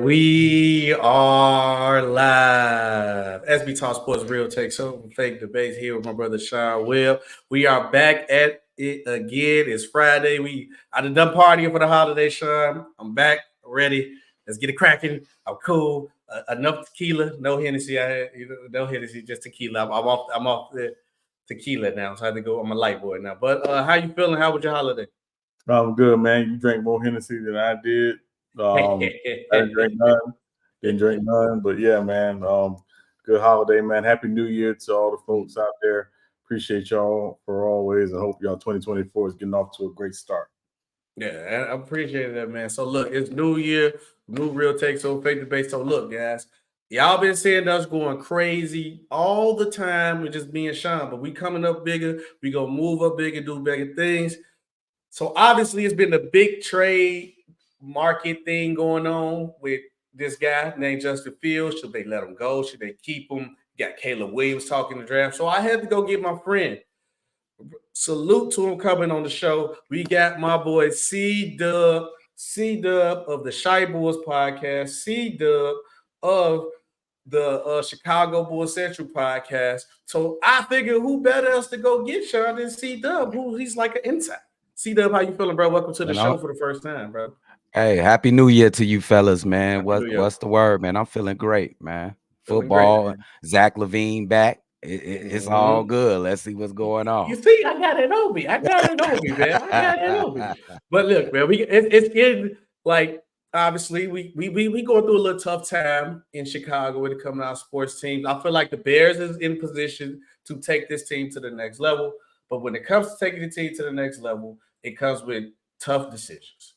And we are live. Sbtalksports Real Takes Over Fake Debates here with my brother Sean Webb. We are back at it again. It's Friday. I done partying for the holiday, Sean. I'm back, ready. Let's get it cracking. I'm cool. Enough tequila, no Hennessy. No Hennessy, just tequila. I'm off the tequila now, so I have to go. I'm a light boy now. But how you feeling? How was your holiday? I'm good, man. You drank more Hennessy than I did. I didn't drink none. But yeah, man. Good holiday, man. Happy New Year to all the folks out there. Appreciate y'all for always, and hope y'all 2024 is getting off to a great start. Yeah, I appreciate that, man. So look, it's New Year, new Real Takes Over Fake Debate. So look, guys, y'all been seeing us going crazy all the time with just being Sean, but we coming up bigger. We gonna move up bigger, do bigger things. So obviously, it's been a big trade market thing going on with this guy named JustinFields. Should they let him go? Should they keep him? You got CalebWilliams talking the draft. So I had to go get my friend. Salute to him coming on the show. We got my boy Cdubb of the ChiBearsCentral podcast, Cdubb of the CalebWilliams podcast. So I figured who better else to go get Sean than Cdubb, who he's like an inside. Cdubb, how you feeling, bro? Welcome to the show for the first time, bro. Hey, happy New Year to you fellas, man. What's the word, man? I'm feeling great, man. Football, great, man. Zach LaVine back. It's all good. Let's see what's going on. You see, I got it on me. Man. I got it on me. But look, man, it's getting like obviously we going through a little tough time in Chicago when it comes to our sports teams. I feel like the Bears is in position to take this team to the next level. But when it comes to taking the team to the next level, it comes with tough decisions.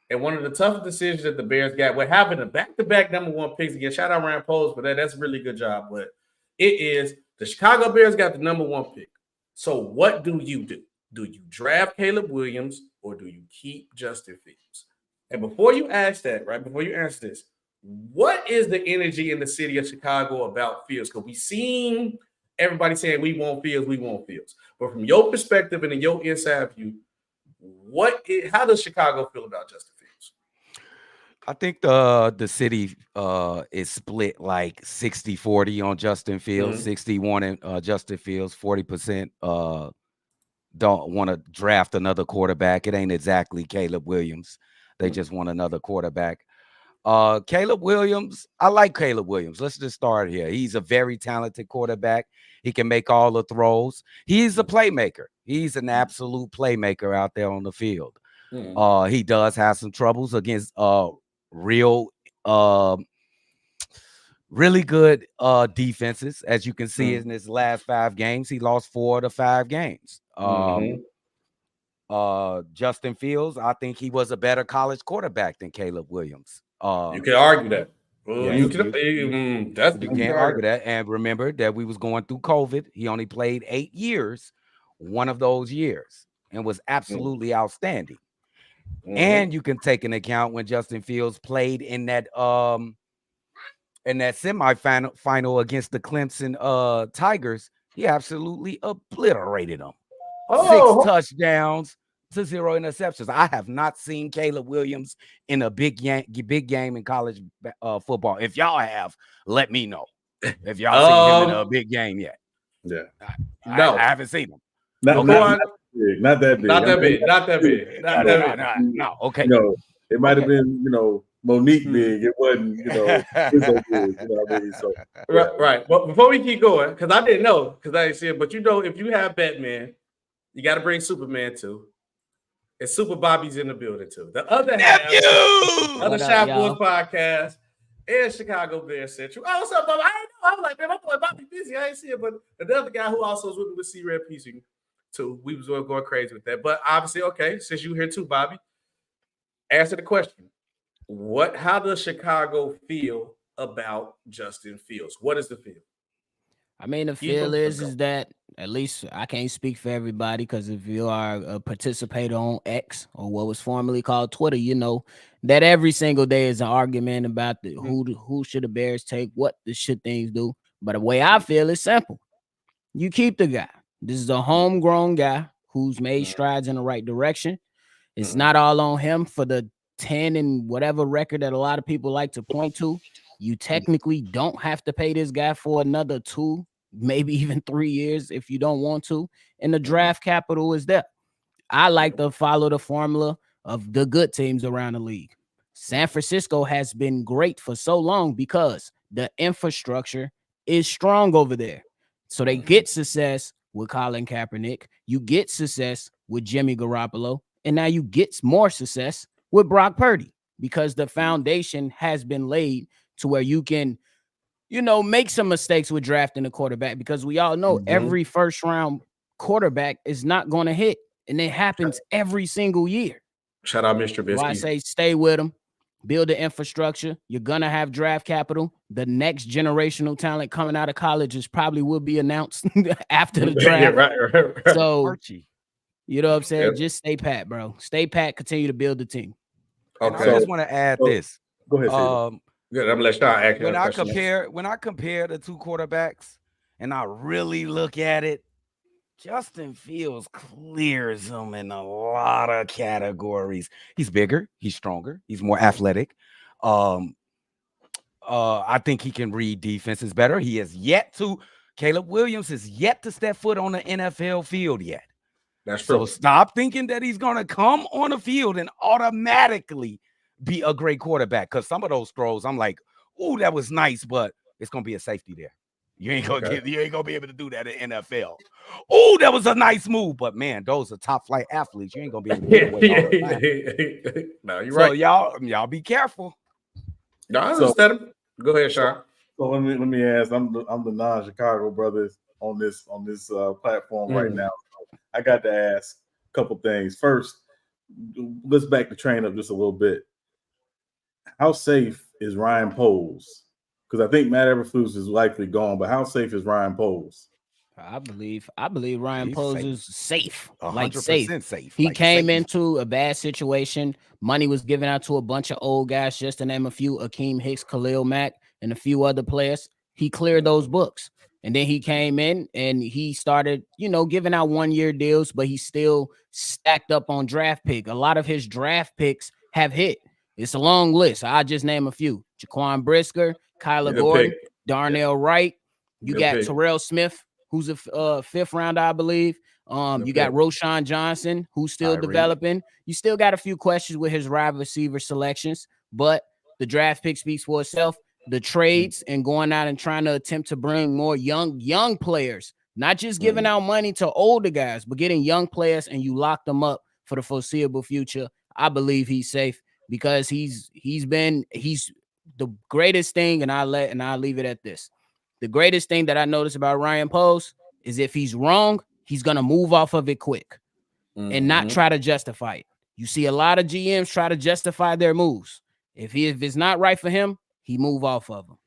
And one of the toughest decisions that the Bears got, we're having a back-to-back number one picks again. Shout out Ryan Poles for that. That's a really good job. But it is the Chicago Bears got the number one pick. So what do? Do you draft CalebWilliams or do you keep JustinFields? And before you ask that, right, before you answer this, what is the energy in the city of Chicago about Fields? Because we've seen everybody saying we want Fields. But from your perspective and in your inside view, how does Chicago feel about Justin Fields? I think the city is split like 60-40 on Justin Fields, 61 on Justin Fields, 40% don't want to draft another quarterback. It ain't exactly CalebWilliams. They just want another quarterback. CalebWilliams, I like CalebWilliams. Let's just start here. He's a very talented quarterback. He can make all the throws. He's a playmaker. He's an absolute playmaker out there on the field. He does have some troubles against really good defenses. As you can see in his last 5 games, he lost 4 of the 5 games. Justin Fields, I think he was a better college quarterback than CalebWilliams. You can argue that. You can't argue that. And remember that we was going through COVID. He only played 8 years, one of those years, and was absolutely outstanding. And you can take into account when Justin Fields played in that semifinal against the Clemson Tigers, he absolutely obliterated them. 6 touchdowns to 0 interceptions. I have not seen CalebWilliams in a big game in college football. If y'all have, let me know. If y'all seen him in a big game yet. Yeah. I haven't seen him. Not that big. No. Okay. You know, it might have been, Monique big. It wasn't, Izzo big. You know what I mean? So, right. But before we keep going, because I didn't know, because I didn't see it, but if you have Batman, you got to bring Superman too. And Super Bobby's in the building too. The other half, other ChiBearsCentral podcast, and CalebWilliams. Oh, what's up, Bobby? I didn't know. I was like, man, my boy Bobby busy. I ain't see it. But the other guy who also was with me with C-Red PC too. We was going crazy with that. But obviously, okay, since you're here too, Bobby, answer the question. How does Chicago feel about Justin Fields? What is the feel? I mean, the feel is that, at least I can't speak for everybody, because if you are a participator on X, or what was formerly called Twitter, you know that every single day is an argument about who should the Bears take, what should things do. But the way I feel is simple. You keep the guy. This is a homegrown guy who's made strides in the right direction. It's not all on him for the 10 and whatever record that a lot of people like to point to, you technically don't have to pay this guy for another 2, maybe even 3 years if you don't want to. And the draft capital is there. I like to follow the formula of the good teams around the league. San Francisco has been great for so long because the infrastructure is strong over there. So they get success with Colin Kaepernick. You get success with Jimmy Garoppolo. And now you get more success with Brock Purdy because the foundation has been laid to where you can, make some mistakes with drafting a quarterback, because we all know every first round quarterback is not going to hit. And it happens every single year. Shout out Mr. Biscuit. So I say stay with them, build the infrastructure. You're going to have draft capital. The next generational talent coming out of college probably will be announced after the draft. right. So, you know what I'm saying? Yeah. Just stay pat, bro. Stay pat. Continue to build the team. Okay. I just want to add this. Go ahead. Good. I'm gonna let Sean act. When I compare the 2 quarterbacks and I really look at it, Justin Fields clears him in a lot of categories. He's bigger, he's stronger, he's more athletic. I think he can read defenses better. He has yet to. CalebWilliams has yet to step foot on the NFL field yet. That's true. So stop thinking that he's gonna come on the field and automatically be a great quarterback. Because some of those throws, I'm like, "Ooh, that was nice," but it's gonna be a safety there. You ain't gonna be able to do that in NFL. Oh, that was a nice move, but man, those are top flight athletes. You ain't gonna be able to get away. No, you're right. Y'all be careful. No, I understand him. Go ahead, Sean. So let me ask. I'm the non-Chicago brothers on this platform right now. So I got to ask a couple things. First, let's back the train up just a little bit. How safe is Ryan Poles? Because I think Matt Eberflus is likely gone, but how safe is Ryan Poles? I believe Ryan Poles is safe. 100% safe. He came into a bad situation. Money was given out to a bunch of old guys, just to name a few: Akeem Hicks, Khalil Mack, and a few other players. He cleared those books. And then he came in and he started, giving out 1-year deals, but he still stacked up on draft pick. A lot of his draft picks have hit. It's a long list. I'll just name a few: Jaquan Brisker, Kyler Gordon, Darnell Wright. You got Terrell Smith, who's a 5th rounder, I believe. You got Roshan Johnson, who's still developing. You still got a few questions with his wide receiver selections, but the draft pick speaks for itself. The trades and going out and trying to attempt to bring more young players, not just giving out money to older guys, but getting young players, and you lock them up for the foreseeable future. I believe he's safe because he's the greatest thing, and I'll leave it at this. The greatest thing that I noticed about Ryan Poles is if he's wrong, he's going to move off of it quick and not try to justify it. You see a lot of GMs try to justify their moves. If it's not right for him, he move off of them.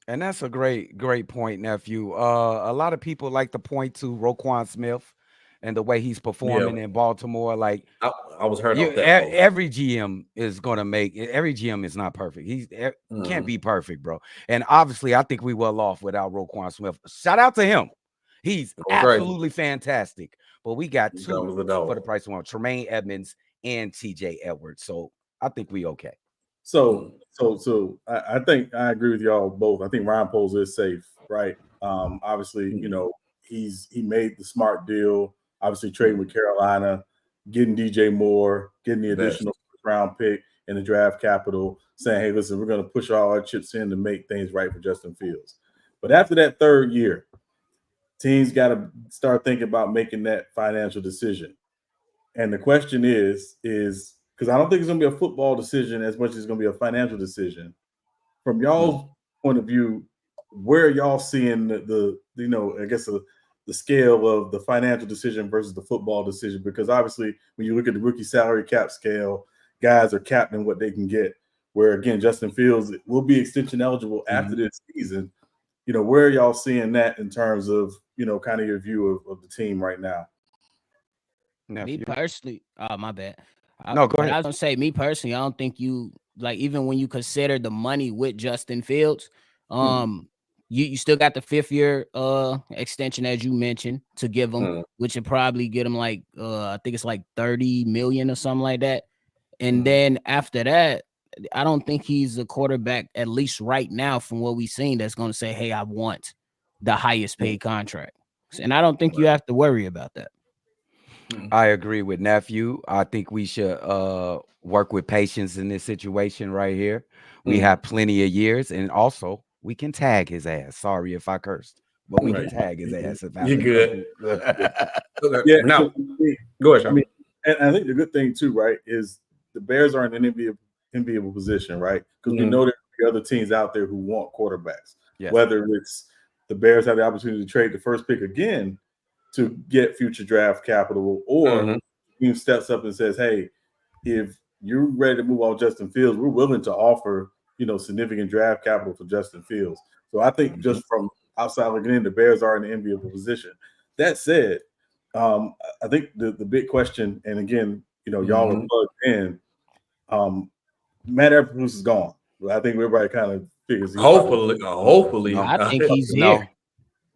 And that's a great point, nephew. A lot of people like to point to Roquan Smith and the way he's performing in Baltimore. Like I was heard of that. Every GM is going to every GM is not perfect. He can't be perfect, bro. And obviously, I think we well off without Roquan Smith. Shout out to him. He's absolutely fantastic. But we got 2 for the price of 1: Tremaine Edmonds and TJ Edwards. So I think we okay. So I think I agree with y'all both. I think Ryan Poles is safe, right? Obviously, he made the smart deal. Obviously, trading with Carolina, getting DJ Moore, getting the additional round pick and the draft capital, saying, "Hey, listen, we're going to push all our chips in to make things right for Justin Fields." But after that 3rd year, teams got to start thinking about making that financial decision. And the question is because I don't think it's going to be a football decision as much as it's going to be a financial decision. From y'all's point of view, where are y'all seeing the scale of the financial decision versus the football decision? Because obviously, when you look at the rookie salary cap scale, guys are capped in what they can get. Where again, Justin Fields will be extension eligible after this season. Where are y'all seeing that in terms of kind of your view of the team right now? Me personally, my bad. No, go ahead. I was gonna say, me personally, I don't think even when you consider the money with Justin Fields, you still got the 5th year extension, as you mentioned, to give him, which would probably get him I think it's like $30 million or something like that. And then after that, I don't think he's a quarterback, at least right now, from what we've seen, that's going to say, hey, I want the highest paid contract. And I don't think you have to worry about that. I agree with nephew. I think we should work with patience in this situation right here. We have plenty of years, and also we can tag his ass. Sorry if I cursed, but we can tag his ass if you good. Yeah, Now, go ahead, Sean. I mean, and I think the good thing too, right, is the Bears are in an enviable position, right? Because we know there are other teams out there who want quarterbacks. Yes. Whether it's the Bears have the opportunity to trade the first pick again to get future draft capital, or team steps up and says, "Hey, if you're ready to move on Justin Fields, we're willing to offer, significant draft capital for Justin Fields." So I think just from outside looking in, the Bears are in an enviable position. That said, I think the big question, and again, y'all are plugged in. Matt Eberflus is gone. I think everybody kind of figures. Hopefully, no, I think he's here.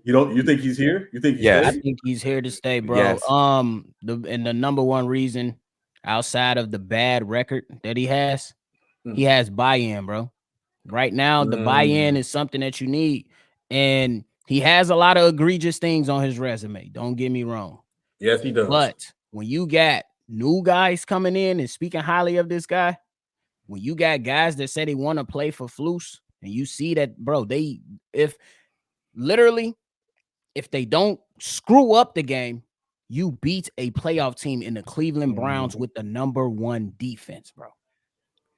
You think he's here? You think he's I think he's here to stay, bro. Yes. The number one reason outside of the bad record that he has buy-in, bro. Right now, the buy-in is something that you need. And he has a lot of egregious things on his resume. Don't get me wrong. Yes, he does. But when you got new guys coming in and speaking highly of this guy, when you got guys that say they want to play for Flus, and you see that, bro, if they don't screw up the game, you beat a playoff team in the Cleveland Browns with the #1 defense, bro.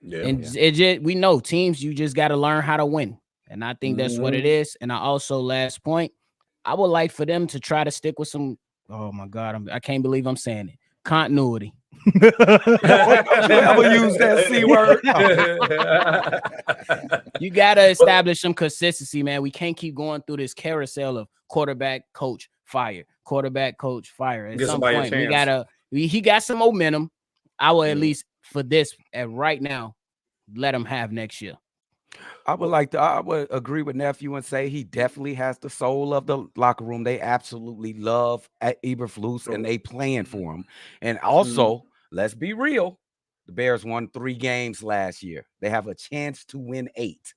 Yeah, and we know teams, you just got to learn how to win. And I think that's what it is. And I also, last point, I would like for them to try to stick with some, oh my God, I can't believe I'm saying it, continuity. Don't you ever use that C word? You got to establish some consistency, man. We can't keep going through this carousel of quarterback, coach, fire, quarterback, coach, fire. At some point, he got some momentum. I will at least for this right now, let him have next year. I would agree with nephew and say he definitely has the soul of the locker room. They absolutely love Eberflus and they playing for him. And also, let's be real, the Bears won 3 games last year. They have a chance to win 8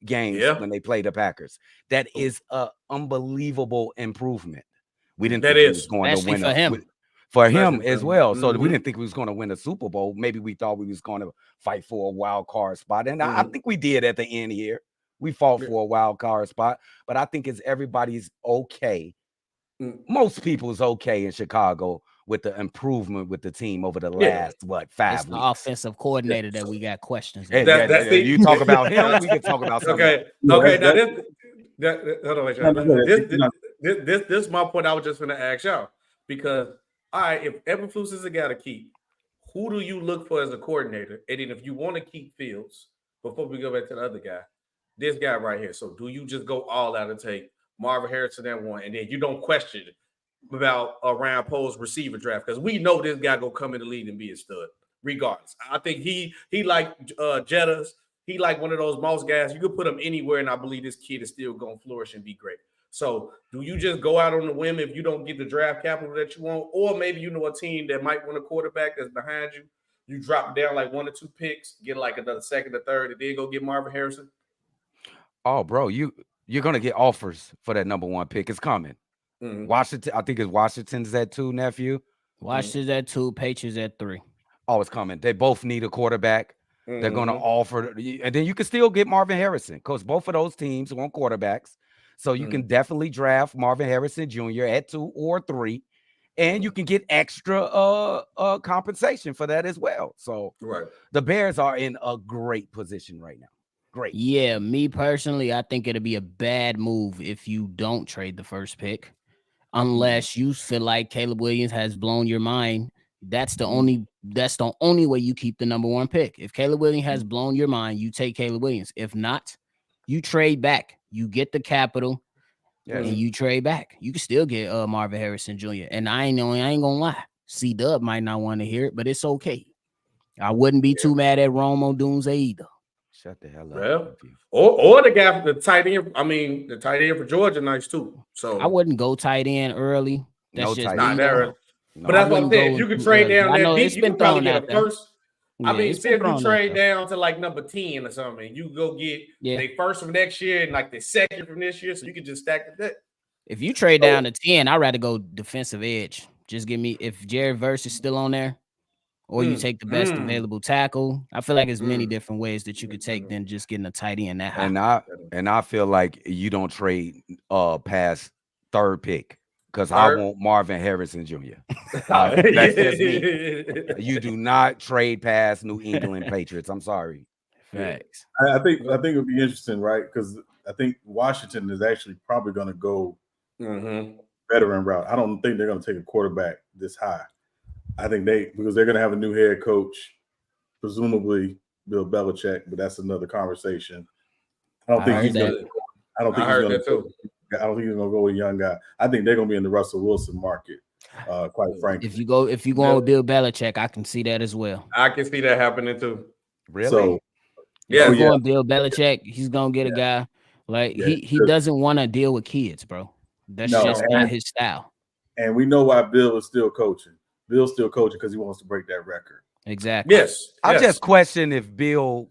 games when they play the Packers. That is an unbelievable improvement. We didn't think he was going to win for him. For him as well. So we didn't think we was going to win a Super Bowl. Maybe we thought we was going to fight for a wild card spot. And I think we did at the end here. We fought for a wild card spot. But I think it's everybody's okay. Most people's okay in Chicago with the improvement with the team over the last, 5 it's weeks. The offensive coordinator that we got questions. You talk about him, we can talk about something. Okay. Now this is my point I was just going to ask y'all. Because all right, if Eberflus is a guy to keep, who do you look for as a coordinator? And then if you want to keep Fields, before we go back to the other guy, this guy right here. So do you just go all out and take Marvin Harrison at 1, and then you don't question about a round post receiver draft? Because we know this guy gonna come in the league and be a stud, regardless. I think he like Jettas. He like one of those mouse guys. You could put him anywhere, and I believe this kid is still gonna flourish and be great. So do you just go out on the whim if you don't get the draft capital that you want? Or maybe you know a team that might want a quarterback that's behind you. You drop down like 1 or 2 picks, get like another second or third, and then go get Marvin Harrison? Oh, bro, you're going to get offers for that #1 pick. It's coming. Washington, I think it's Washington's at 2, nephew. Washington's at 2, Patriots at 3. Oh, it's coming. They both need a quarterback. They're going to offer, and then you can still get Marvin Harrison because both of those teams want quarterbacks. So you can definitely draft Marvin Harrison Jr. at 2 or 3, and you can get extra compensation for that as well. So the Bears are in a great position right now. Great. Yeah, me personally, I think it'll be a bad move if you don't trade the first pick, unless you feel like Caleb Williams has blown your mind. That's the only way you keep the #1 pick. If Caleb Williams has blown your mind, you take Caleb Williams. If not, you trade back. You get the capital, and you trade back. You can still get Marvin Harrison Jr. And I ain't gonna lie, Cdubb might not want to hear it, but it's okay. I wouldn't be too mad at Romo Doomsday either. Shut the hell up. Well, or the guy, the tight end. I mean, the tight end for Georgia, nice too. So I wouldn't go tight end early. That's just not there. But that's what I'm saying. You can trade down that deep. You can probably get a first. I mean, it's say if been you thrown trade out, down to like number 10 or something, you go get the first from next year and like the second from this year, so you can just stack the deck. If you trade down to 10, I'd rather go defensive edge. Just give me if Jared Verse is still on there, or you take the best available tackle. I feel like there's many different ways that you could take than just getting a tight end that high. And I feel like you don't trade past third pick because I want Marvin Harrison Jr. That's just me. You do not trade past New England Patriots. I'm sorry. Facts. I think it would be interesting, right? Because I think Washington is actually probably going to go veteran route. I don't think they're going to take a quarterback this high. I think because they're going to have a new head coach, presumably Bill Belichick, but that's another conversation. I don't think he's going to go with a young guy. I think they're going to be in the Russell Wilson market, quite frankly. If you go with Bill Belichick, I can see that as well. I can see that happening too. Really? So, going Bill Belichick, he's going to get a guy. Like he doesn't want to deal with kids, bro. That's just not his style. And we know why Bill is still coaching. Bill's still coaching because he wants to break that record. Exactly. Yes. I just question if Bill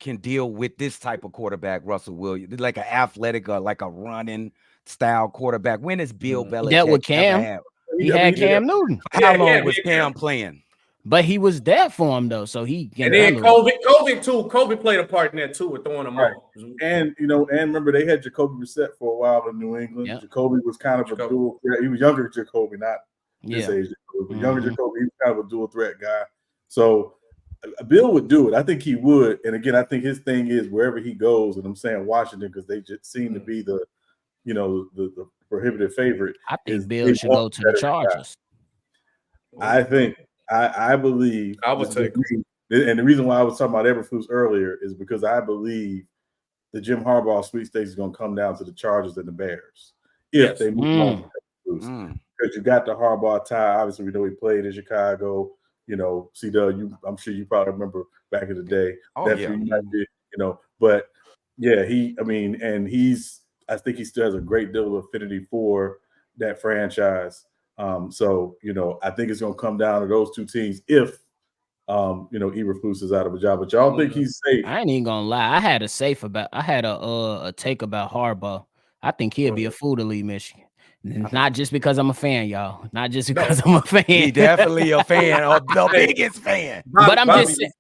can deal with this type of quarterback, Russell Williams, like an athletic or like a running style quarterback. When is Bill Belichick? That with Cam. He had Cam Newton. How long was Cam playing? But he was there for him though, so he. And then COVID too. COVID played a part in that too with throwing him off. And and remember they had Jacoby Brissett for a while in New England. Yep. Jacoby was kind of a dual threat. He was younger Jacoby, not this age. But younger Jacoby, he was kind of a dual threat guy. So Bill would do it. I think he would. And again, I think his thing is wherever he goes, and I'm saying Washington because they just seem to be the prohibitive favorite. I think Bill should go to the Chargers. I think. I believe I would take, and the reason why I was talking about Eberflus earlier is because I believe the Jim Harbaugh sweepstakes is going to come down to the Chargers and the Bears if they move on. Because you got the Harbaugh tie. Obviously, we know he played in Chicago. Cdubb, I'm sure you probably remember back in the day. But yeah, I think he still has a great deal of affinity for that franchise. So I think it's gonna come down to those two teams if Eberflus is out of a job. But y'all think he's safe? I ain't even gonna lie. I had a take about Harbaugh. I think he'll be a fool to leave Michigan. Not just because I'm a fan, y'all. Not just because I'm a fan. He definitely a fan, the biggest fan. But I'm just saying.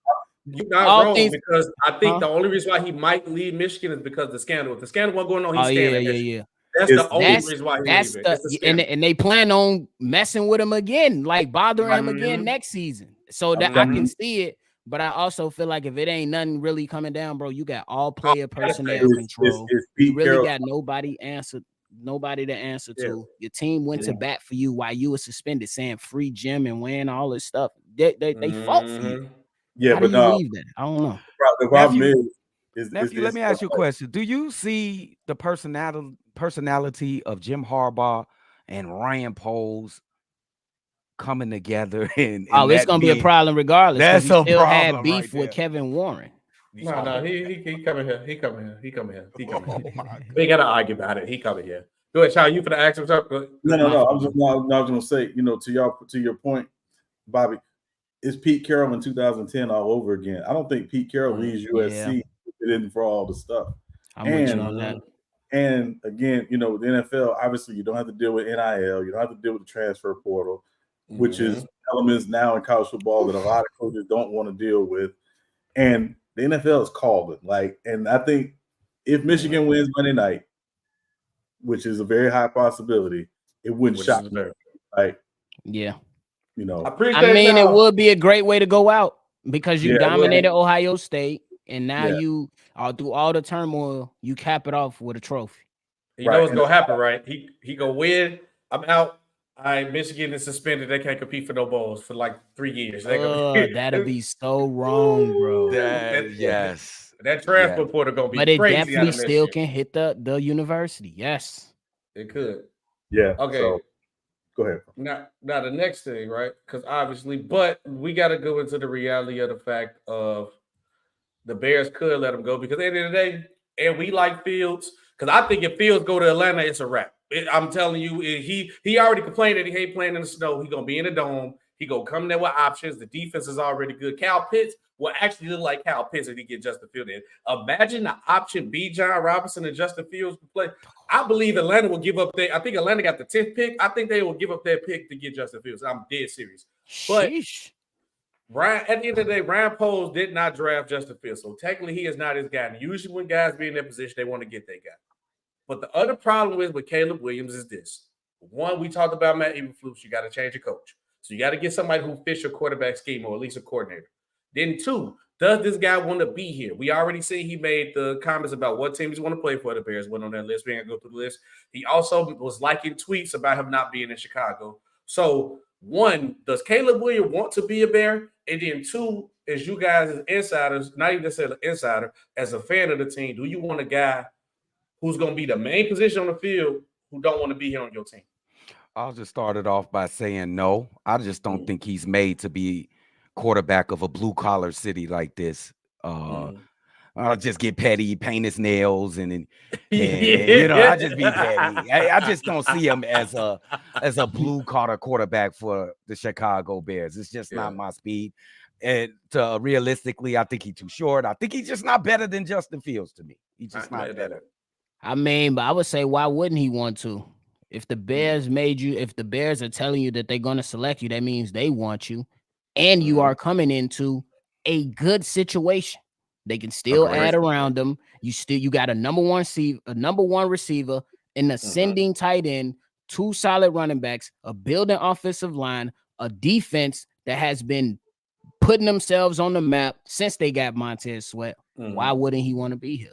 You're not wrong because I think the only reason why he might leave Michigan is because of the scandal. If the scandal wasn't going on, he's staying. That's the only reason why he's leaving. And they plan on messing with him again, like bothering him again next season. So that I can see it, but I also feel like if it ain't nothing really coming down, bro, you got all player personnel control. You really got nobody to answer to. Your team went to bat for you while you were suspended, saying free Jim and weighing all this stuff. They fought for you. Yeah, how but do you leave that? I don't know. The problem is Nephew, let me ask you a question. Do you see the personality of Jim Harbaugh and Ryan Poles coming together? It's gonna be a problem regardless. That's he still had beef with Kevin Warren. No, he coming here. He coming here. He ain't gotta argue about it. He coming here. Go ahead, Sean. You for the action? No. I was gonna say, to your point, Bobby. It's Pete Carroll in 2010 all over again. I don't think Pete Carroll leaves USC in for all the stuff. I'm with you on that. And again, the NFL, obviously, you don't have to deal with NIL. You don't have to deal with the transfer portal, which is elements now in college football that a lot of coaches don't want to deal with. And the NFL is calling. And I think if Michigan wins Monday night, which is a very high possibility, it wouldn't shock me. Yeah. It would be a great way to go out because you dominated Ohio State, and now you through all the turmoil, you cap it off with a trophy. You know what's gonna happen, right? He gonna win. I'm out. Michigan is suspended. They can't compete for no bowls for like 3 years. That'd be so wrong, bro. That transfer portal gonna be crazy. But it definitely still can hit the university. Yes, it could. Yeah. Okay. So, go ahead. Now the next thing, right? Because obviously, but we got to go into the reality of the fact of the Bears could let him go because at the end of the day, and we like Fields because I think if Fields go to Atlanta, it's a wrap. I'm telling you, he already complained that he hate playing in the snow. He gonna be in the dome. He gonna come there with options. The defense is already good. Cal Pitts will actually look like Kyle Pitts if he get Justin Fields in. Imagine the option B, John Robinson and Justin Fields play. I believe Atlanta will give up I think Atlanta got the 10th pick. I think they will give up their pick to get Justin Fields. I'm dead serious. But Ryan, at the end of the day, Ryan Poles did not draft Justin Fields. So technically he is not his guy. And usually when guys be in that position, they want to get their guy. But the other problem with Caleb Williams is this. One, we talked about Matt Eberflus. You got to change your coach. So you got to get somebody who fits your quarterback scheme or at least a coordinator. Then two, does this guy want to be here? We already see he made the comments about what teams want to play for. The Bears went on that list. We ain't gonna go through the list. He also was liking tweets about him not being in Chicago. So one, does Caleb Williams want to be a Bear? And then two, as you guys as insiders, not even necessarily an insider, as a fan of the team, do you want a guy who's going to be the main position on the field who don't want to be here on your team? I'll just start it off by saying no. I just don't think he's made to be quarterback of a blue-collar city like this. I'll just get petty, paint his nails, and you know, I just be petty. I just don't see him as a blue-collar quarterback for the Chicago Bears. It's just not my speed. And realistically, I think he's too short. I think he's just not better than Justin Fields to me. He's just not better. I mean, but I would say, why wouldn't he want to? If the Bears if the Bears are telling you that they're going to select you, that means they want you, and you are coming into a good situation. They can still add around them. You got a number one receiver, an ascending tight end, 2 solid running backs, a building offensive line, a defense that has been putting themselves on the map since they got Montez Sweat. Why wouldn't he want to be here?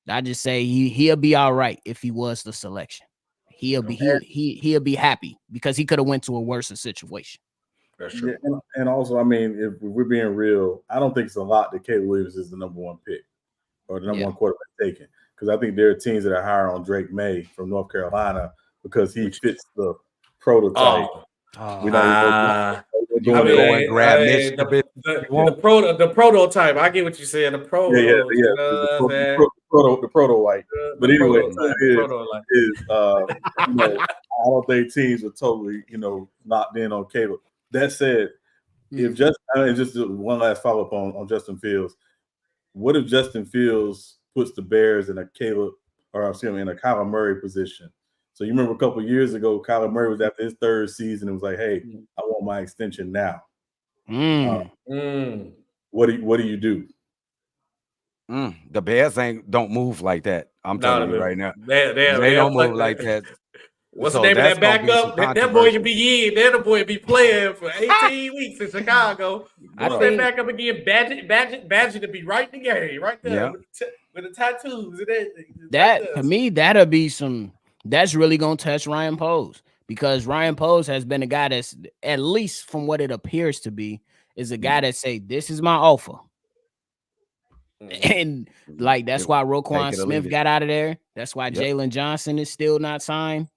I just say he'll be all right if he was the selection. He'll be happy because he could have went to a worse situation. That's true. Yeah, and also, I mean, if we're being real, I don't think it's a lot that Caleb Williams is the number 1 pick or the number 1 quarterback taken, because I think there are teams that are higher on Drake May from North Carolina because he fits the prototype. The prototype. I get what you're saying. The proto. The proto white. But anyway, I don't think teams are totally, locked in on Caleb. That said, if just one last follow up on Justin Fields, what if Justin Fields puts the Bears in a Kyler Murray position? So you remember a couple of years ago, Kyler Murray was after his 3rd season and was like, "Hey, I want my extension now." What do you do? The Bears don't move like that. I'm telling you right now. They don't move like that. What's the name of that backup? That boy can be in. That boy be playing for 18 weeks in Chicago. What's that backup again? Badger to be right in the game, right there with the tattoos. To me, that'll be that's really gonna touch Ryan Poles, because Ryan Poles has been a guy that's, at least from what it appears to be, is a guy that say, "This is my offer." And that's why Roquan Smith got out of there. That's why Jalen Johnson is still not signed.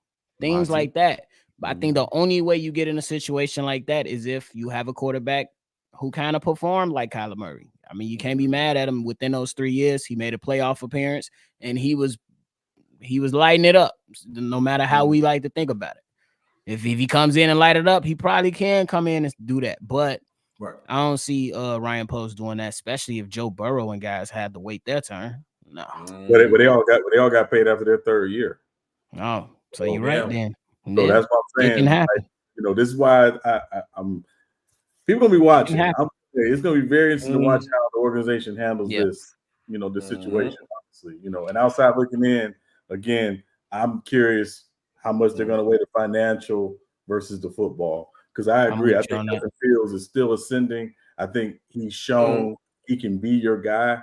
Things like that. But I think the only way you get in a situation like that is if you have a quarterback who kind of performed like Kyler Murray. I mean, you can't be mad at him. Within those 3 years, he made a playoff appearance, and he was lighting it up, no matter how we like to think about it. If he comes in and light it up, he probably can come in and do that. But I don't see Ryan Poles doing that, especially if Joe Burrow and guys had to wait their turn. No. But they all got paid after their 3rd year. Oh, so you're right then. So that's what I'm saying. It can happen. This is why I'm people gonna be watching. It's gonna be very interesting to watch how the organization handles this, this situation, obviously, and outside looking in, again, I'm curious how much they're gonna weigh the financial versus the football. Because I agree. I think Justin Fields is still ascending. I think he's shown he can be your guy.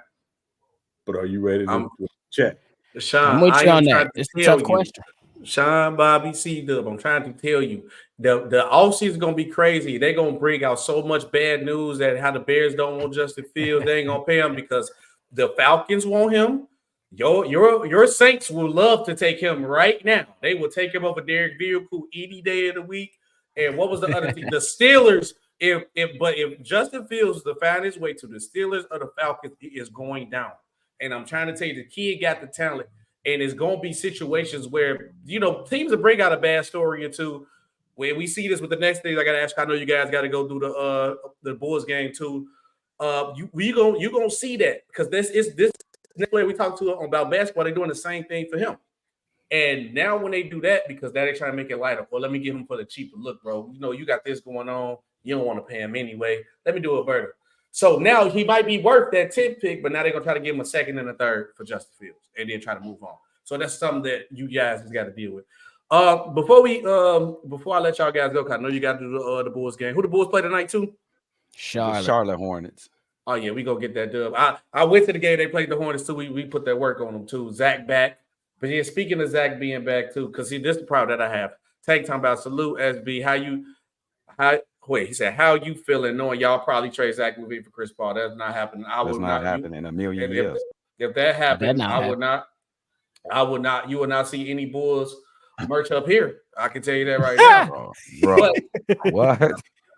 But are you ready to check? Sean, I'm with you on that. It's a tough question. Sean, Bobby, Cdubb, I'm trying to tell you, the offseason is going to be crazy. They're going to bring out so much bad news that how the Bears don't want Justin Fields. They ain't going to pay him because the Falcons want him. Your Saints will love to take him right now. They will take him over Derek Vehicle any day of the week. And what was the other team? The Steelers. If Justin Fields to find his way to the Steelers or the Falcons, he is going down. And I'm trying to tell you, the kid got the talent. And it's going to be situations where, teams will bring out a bad story or two. Where we see this with the next thing, I got to ask, I know you guys got to go do the Bulls game too. you gonna see that because this next player we talked to about basketball, they're doing the same thing for him. And now when they do that, because now they're trying to make it lighter, well, let me get him for the cheaper look, bro. You know, you got this going on. You don't want to pay him anyway. Let me do a better. So now he might be worth that 10th pick, but now they're gonna try to give him a second and a third for JustinFields, and then try to move on. So that's something that you guys has got to deal with. Before I let y'all guys go, cause I know you got to do the Bulls game. Who the Bulls play tonight too? Charlotte Hornets. Oh yeah, we go get that dub. I went to the game. They played the Hornets too. We put that work on them too. Zach back, but yeah. Speaking of Zach being back too, because see, this is the problem that I have. Tank talking about salute SB. He said how you feeling knowing y'all probably trade Zach LaVine for Chris Paul? That's not happening. That's not happening in a million years. If that happened, I would not. You will not see any Bulls merch up here. I can tell you that right now, bro. What?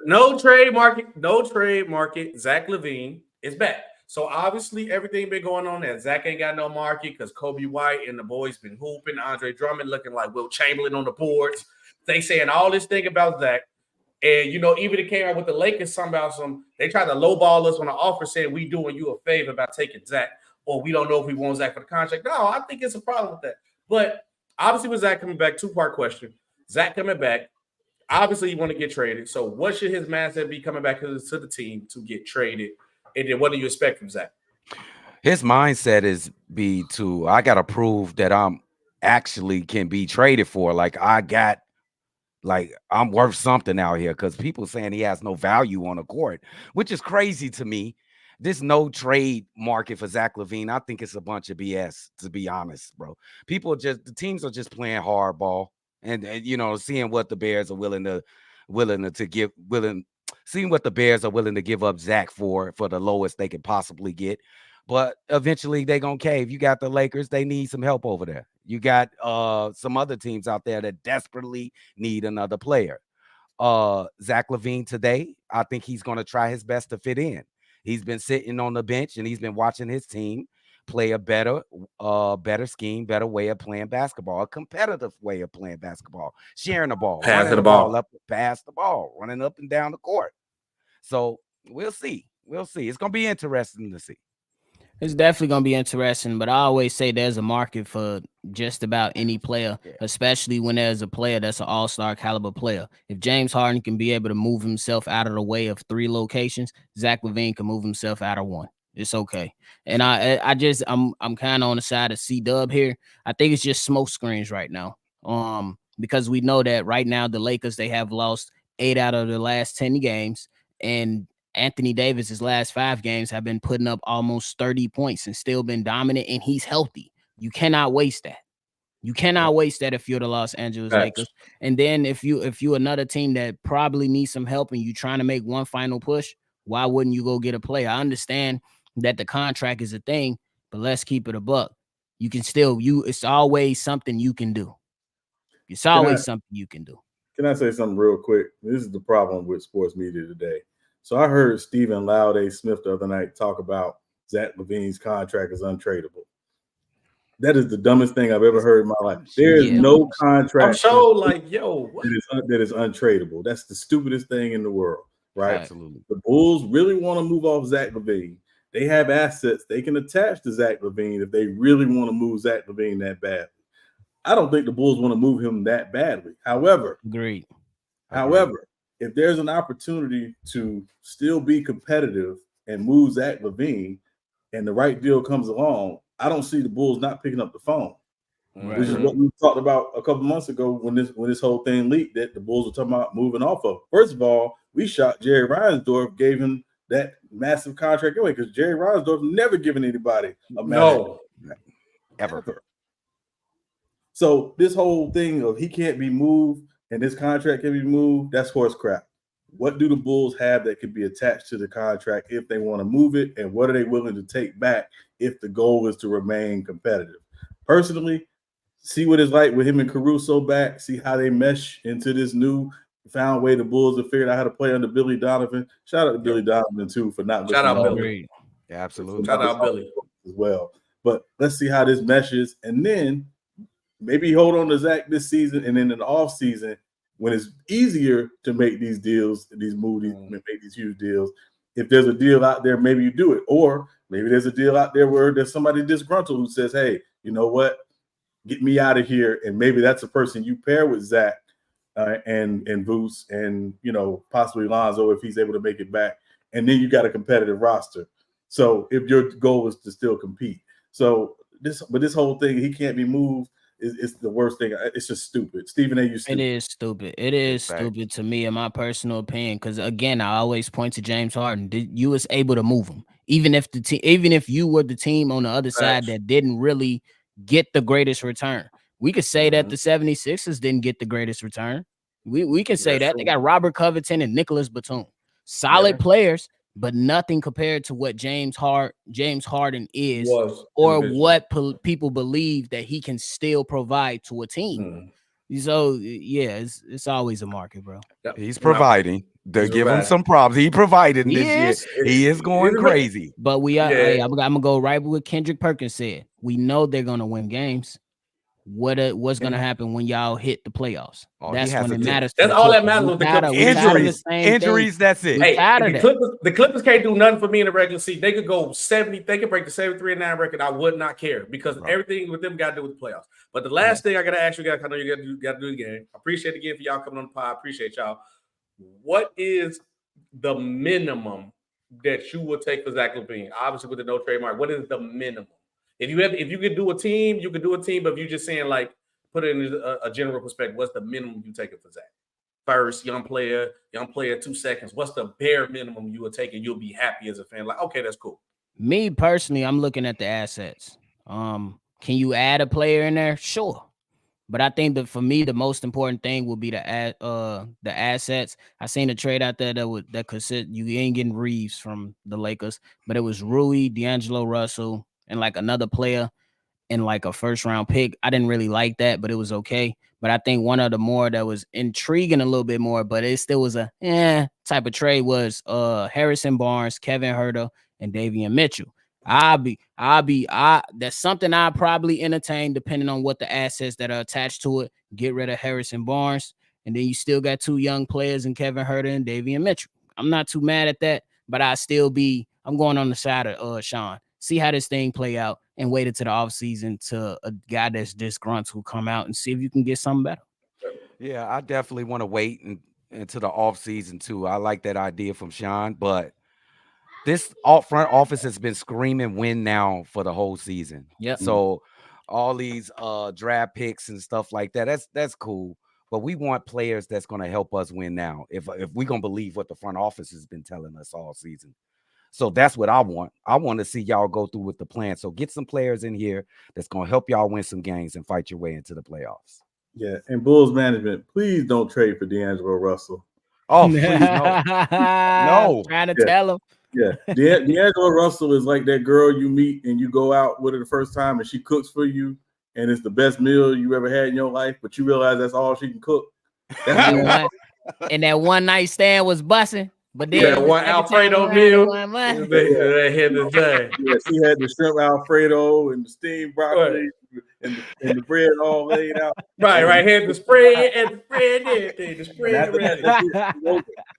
No trade market. Zach LaVine is back. So obviously everything been going on there. Zach ain't got no market because Kobe White and the boys been hooping. Andre Drummond looking like Will Chamberlain on the boards. They saying all this thing about Zach. And, you know, even it came out with the Lakers they tried to lowball us on an offer saying we doing you a favor about taking Zach, or we don't know if we want Zach for the contract. No, I think it's a problem with that. But obviously with Zach coming back, two-part question. Zach coming back, obviously you want to get traded. So what should his mindset be coming back to the team to get traded? And then what do you expect from Zach? His mindset is I got to prove that I'm actually can be traded for. I'm worth something out here because people saying he has no value on the court, which is crazy to me. This no trade market for Zach LaVine, I think it's a bunch of BS, to be honest, bro. The teams are just playing hardball and you know, seeing what the Bears are willing to give up Zach for the lowest they could possibly get. But eventually they're going to cave. You got the Lakers. They need some help over there. You got some other teams out there that desperately need another player. Zach LaVine today, I think he's going to try his best to fit in. He's been sitting on the bench and he's been watching his team play a better scheme, better way of playing basketball, a competitive way of playing basketball, sharing the ball, pass the ball, running up and down the court. So we'll see. It's going to be interesting to see. It's definitely going to be interesting, but I always say there's a market for just about any player, especially when there's a player that's an all-star caliber player. If James Harden can be able to move himself out of the way of 3 locations, Zach LaVine can move himself out of 1. It's okay. And I'm kind of on the side of Cdubb here. I think it's just smoke screens right now. Because we know that right now the Lakers, they have lost 8 out of the last 10 games, and Anthony Davis's last 5 games have been putting up almost 30 points and still been dominant, and he's healthy. You cannot waste that. You cannot waste that if you're the Los Angeles Lakers. And then if you another team that probably needs some help and you're trying to make one final push, why wouldn't you go get a player? I understand that the contract is a thing, but let's keep it a buck. You can still it's always something you can do. It's always something you can do. Can I say something real quick? This is the problem with sports media today. So I heard Stephen Laude Smith the other night talk about Zach LaVine's contract is untradeable. That is the dumbest thing I've ever heard in my life. There is no contract. I'm so like, yo, what? That is untradeable. That's the stupidest thing in the world, right? Absolutely. The Bulls really want to move off Zach LaVine. They have assets they can attach to Zach LaVine if they really want to move Zach LaVine that badly. I don't think the Bulls want to move him that badly. However, Agreed. If there's an opportunity to still be competitive and move Zach LaVine and the right deal comes along, I don't see the Bulls not picking up the phone. Right. Which is what we talked about a couple months ago when this whole thing leaked that the Bulls were talking about moving off of. First of all, we shot Jerry Reinsdorf, gave him that massive contract anyway, because Jerry Reinsdorf never given anybody a massive ever. So this whole thing of he can't be moved and this contract can be moved, that's horse crap. What do the Bulls have that could be attached to the contract if they want to move it? And what are they willing to take back if the goal is to remain competitive? Personally, see what it's like with him and Caruso back, see how they mesh into this new found way the Bulls have figured out how to play under Billy Donovan. Shout out to Billy Donovan, too, for not shout out Billy. Yeah, absolutely. Shout out Billy as well. But let's see how this meshes. And then maybe hold on to Zach this season, and then in the off season, when it's easier to make these deals, these movies, make these huge deals, if there's a deal out there, maybe you do it. Or maybe there's a deal out there where there's somebody disgruntled who says, hey, you know what? Get me out of here. And maybe that's a person you pair with Zach and Voos and, you know, possibly Lonzo if he's able to make it back. And then you got a competitive roster. So if your goal is to still compete. So this whole thing, he can't be moved. It's the worst thing. It's just stupid. Stephen A., you stupid. It is stupid. It is stupid to me, in my personal opinion. Because again, I always point to James Harden. You was able to move him, even if you were the team on the other side that didn't really get the greatest return. We could say that the 76ers didn't get the greatest return. We can say that. They got Robert Covington and Nicholas Batum. Solid players, but nothing compared to what James Harden is or what people believe that he can still provide to a team. So yeah, it's always a market, bro. He's providing. They give him some props. He provided this year. He is going crazy. But we are. Hey, I'm gonna go right with what Kendrick Perkins said. We know they're gonna win games. What's gonna happen when y'all hit the playoffs? That's when it matters. That's all that matters with the injuries. That's it. Hey, the Clippers can't do nothing for me in the regular season. They could go 70. They could break the 73-9 record. I would not care because everything with them got to do with the playoffs. But the last thing I gotta ask you guys, I know you got to do the game. I appreciate it again for y'all coming on the pod. I appreciate y'all. What is the minimum that you would take for Zach LaVine? Obviously, with the no trademark, what is the minimum? If you could do a team, you could do a team. But if you're just saying, like, put it in a general perspective, what's the minimum you take it for Zach? First, young player, 2 seconds. What's the bare minimum you would take and you'll be happy as a fan? Like, okay, that's cool. Me personally, I'm looking at the assets. Can you add a player in there? Sure. But I think that for me, the most important thing will be the assets. I seen a trade out there that could sit. You ain't getting Reaves from the Lakers, but it was Rui, D'Angelo Russell, and like another player and like a first round pick. I didn't really like that, but it was okay. But I think one of the more that was intriguing a little bit more, but it still was a type of trade was Harrison Barnes, Kevin Huerter, and Davion Mitchell. That's something I'll probably entertain depending on what the assets that are attached to it. Get rid of Harrison Barnes, and then you still got 2 young players in Kevin Huerter and Davion Mitchell. I'm not too mad at that, but I'm going on the side of Sean. See how this thing play out and wait until the offseason to a guy that's disgruntled come out and see if you can get something better. Yeah, I definitely want to wait until the offseason too. I like that idea from Sean, but this front office has been screaming win now for the whole season. Yeah. So all these draft picks and stuff like that's cool. But we want players that's going to help us win now. If we're going to believe what the front office has been telling us all season. So that's what I want. I want to see y'all go through with the plan. So get some players in here that's going to help y'all win some games and fight your way into the playoffs. Yeah. And Bulls management, please don't trade for D'Angelo Russell. Oh, please, no. Trying to tell him. Yeah, D'Angelo Russell is like that girl you meet and you go out with her the first time and she cooks for you and it's the best meal you ever had in your life, but you realize that's all she can cook. And that one night stand was busting. But then one Alfredo meal. They had the thing. Yeah, she had the shrimp Alfredo and the steamed broccoli and the bread all laid out. Right. Had the spread and the spread everything. The spread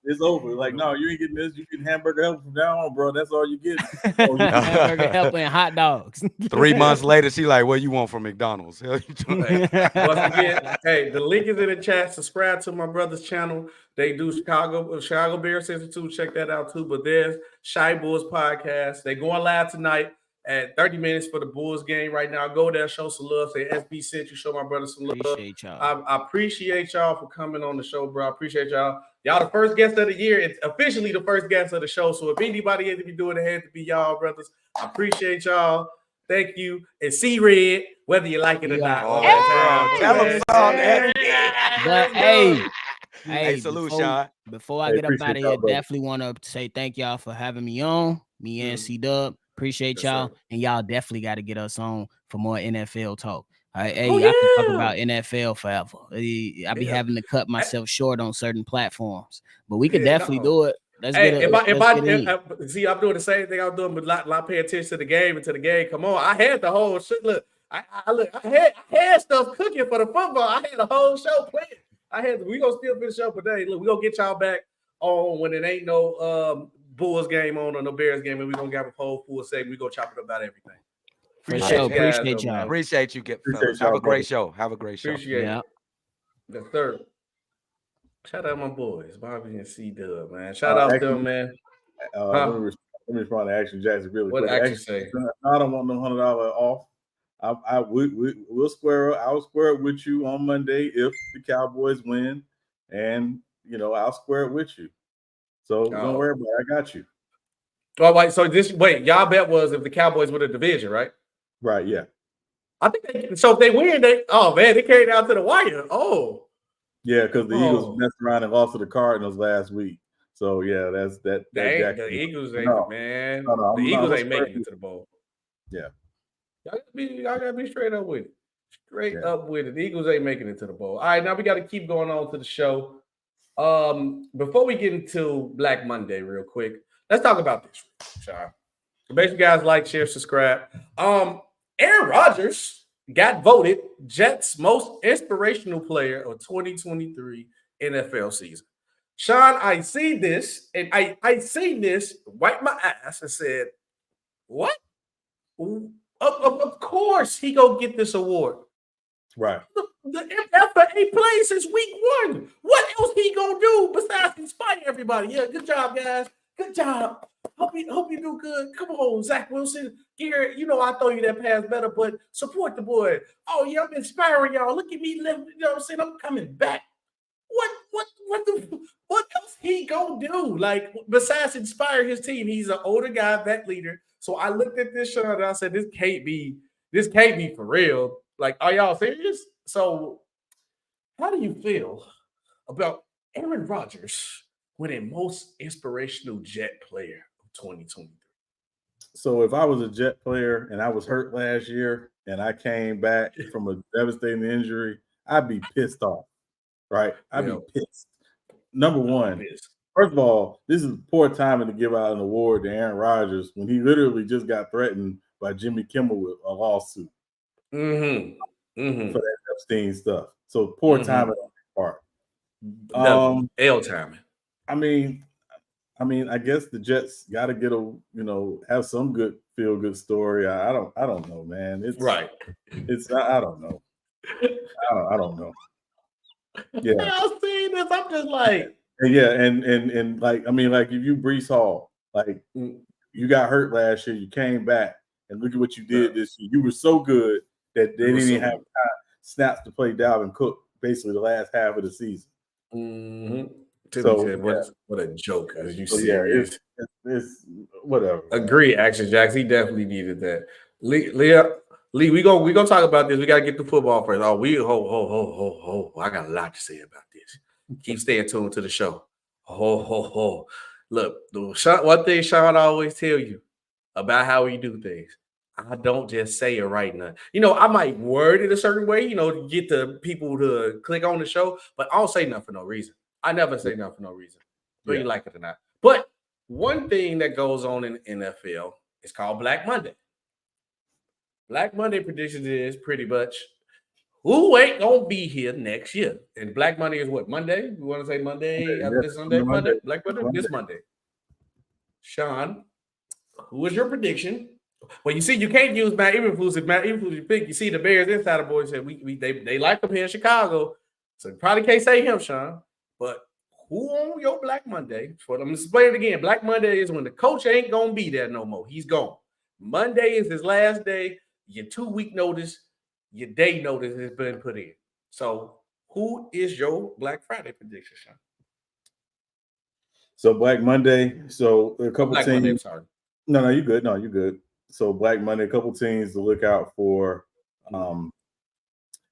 it's over. Like, no, you ain't getting this. You get hamburger helper from now on, bro. That's all you get. Hamburger helper and hot dogs. 3 months later, she like, what you want from McDonald's? Hell, once again, hey, the link is in the chat. Subscribe to my brother's channel. They do Chicago Bears Institute. Check that out too. But there's Shy Bulls podcast. They going live tonight at 30 minutes for the Bulls game right now. Go there, show some love. Say SB sent you. Show my brother some love. Appreciate y'all. I appreciate y'all for coming on the show, bro. I appreciate y'all. Y'all the first guest of the year. It's officially the first guest of the show. So if anybody had to be doing it, had to be y'all, brothers. I appreciate y'all. Thank you. And see Red, whether you like it or not. Tell them something. But hey, salute, Sean. Before I get up out of here, definitely want to say thank y'all for having me on. Me and Cdubb. Appreciate y'all. And y'all definitely got to get us on for more NFL talk. All right, I can talk about NFL forever. I be having to cut myself short on certain platforms, but we could definitely do it. I'm doing the same thing I'm doing, but not pay attention to the game and to the game. Come on, I had the whole shit. Look, I had stuff cooking for the football. I had a whole show planned. We gonna still finish up today. Look, we gonna get y'all back on when it ain't no Bulls game on or no Bears game, and we're gonna have a whole full segment. We're gonna chop it about everything. For sure. Appreciate y'all. Appreciate you, fellas. Have a great show. Have a great show. Appreciate it. The third. Shout out my boys, Bobby and Cdubb, man. Shout out to them, man. Let me respond to Action Jackson really quick. What Action say? I don't want no $100 off. We'll square up. I'll square it with you on Monday if the Cowboys win, and I'll square it with you. So don't worry about it. I got you. All right. So y'all bet was if the Cowboys win the division, right? Right. Yeah. I think so. If they win, they carried out to the wire. Oh. Yeah, because the Eagles messed around and lost to the Cardinals last week. So yeah, that's that. The Eagles ain't man. The Eagles ain't making it to the bowl. Yeah. Y'all gotta be straight up with it. Straight up with it. The Eagles ain't making it to the bowl. All right, now we got to keep going on to the show. Before we get into Black Monday, real quick, let's talk about this. Sean. Make sure you guys like, share, subscribe. Aaron Rodgers got voted Jets' most inspirational player of 2023 NFL season. Sean, I see this, and I seen this, wiped my ass, and said, "What? Of course he gonna get this award." Right. After 8 plays since week 1. What else he gonna do besides inspire everybody? Yeah, good job, guys. Good job. Hope you do good. Come on, Zach Wilson. Garrett, I throw you that pass better, but support the boy. Oh, yeah, I'm inspiring y'all. Look at me living, what I'm saying? I'm coming back. What else he gonna do? Like, besides inspire his team, he's an older guy, vet leader. So I looked at this show and I said, this can't be for real. Like, are y'all serious? So how do you feel about Aaron Rodgers winning most inspirational Jet player of 2023? So if I was a Jet player and I was hurt last year and I came back from a devastating injury, I'd be pissed off, right? I'd be pissed. Number one, first of all, this is poor timing to give out an award to Aaron Rodgers when he literally just got threatened by Jimmy Kimmel with a lawsuit for that Epstein stuff. So poor timing on his part. L timing. I mean, I guess the Jets got to get have some good feel good story. I don't know, man. It's right. It's I don't know. I don't know. Yeah, I've seen this. I'm just like, and like if you Breece Hall, like you got hurt last year, you came back, and look at what you did this year. You were so good that they didn't even have snaps to play Dalvin Cook basically the last half of the season. So what a joke! As you see, it's whatever. Agree, Action Jacks. He definitely needed that. Lee, we gonna talk about this. We gotta get the football first. Oh, I got a lot to say about this. Keep staying tuned to the show. Look, one thing Sean always tell you about how we do things. I don't just say it right now. I might word it a certain way, to get the people to click on the show, but I don't say nothing for no reason. I never say nothing for no reason, whether you like it or not. But one thing that goes on in the NFL is called Black Monday. Black Monday predictions is pretty much who ain't gonna be here next year. And Black Monday is what? Monday? We want to say Monday this Sunday? Monday? Black Monday? This Monday. Sean, who is your prediction? Well, you see, you can't use Matt Eberflus. If Matt Eberflus pick, you see the Bears Insider Boys said they like him here in Chicago. So you probably can't say him, Sean. But who on your Black Monday? I'm going to explain it again. Black Monday is when the coach ain't going to be there no more. He's gone. Monday is his last day. Your 2-week notice, your day notice has been put in. So who is your Black Friday prediction, Sean? So Black Monday. So a couple Black teams. Monday, I'm sorry. No, you're good. No, you're good. So Black Monday, a couple teams to look out for.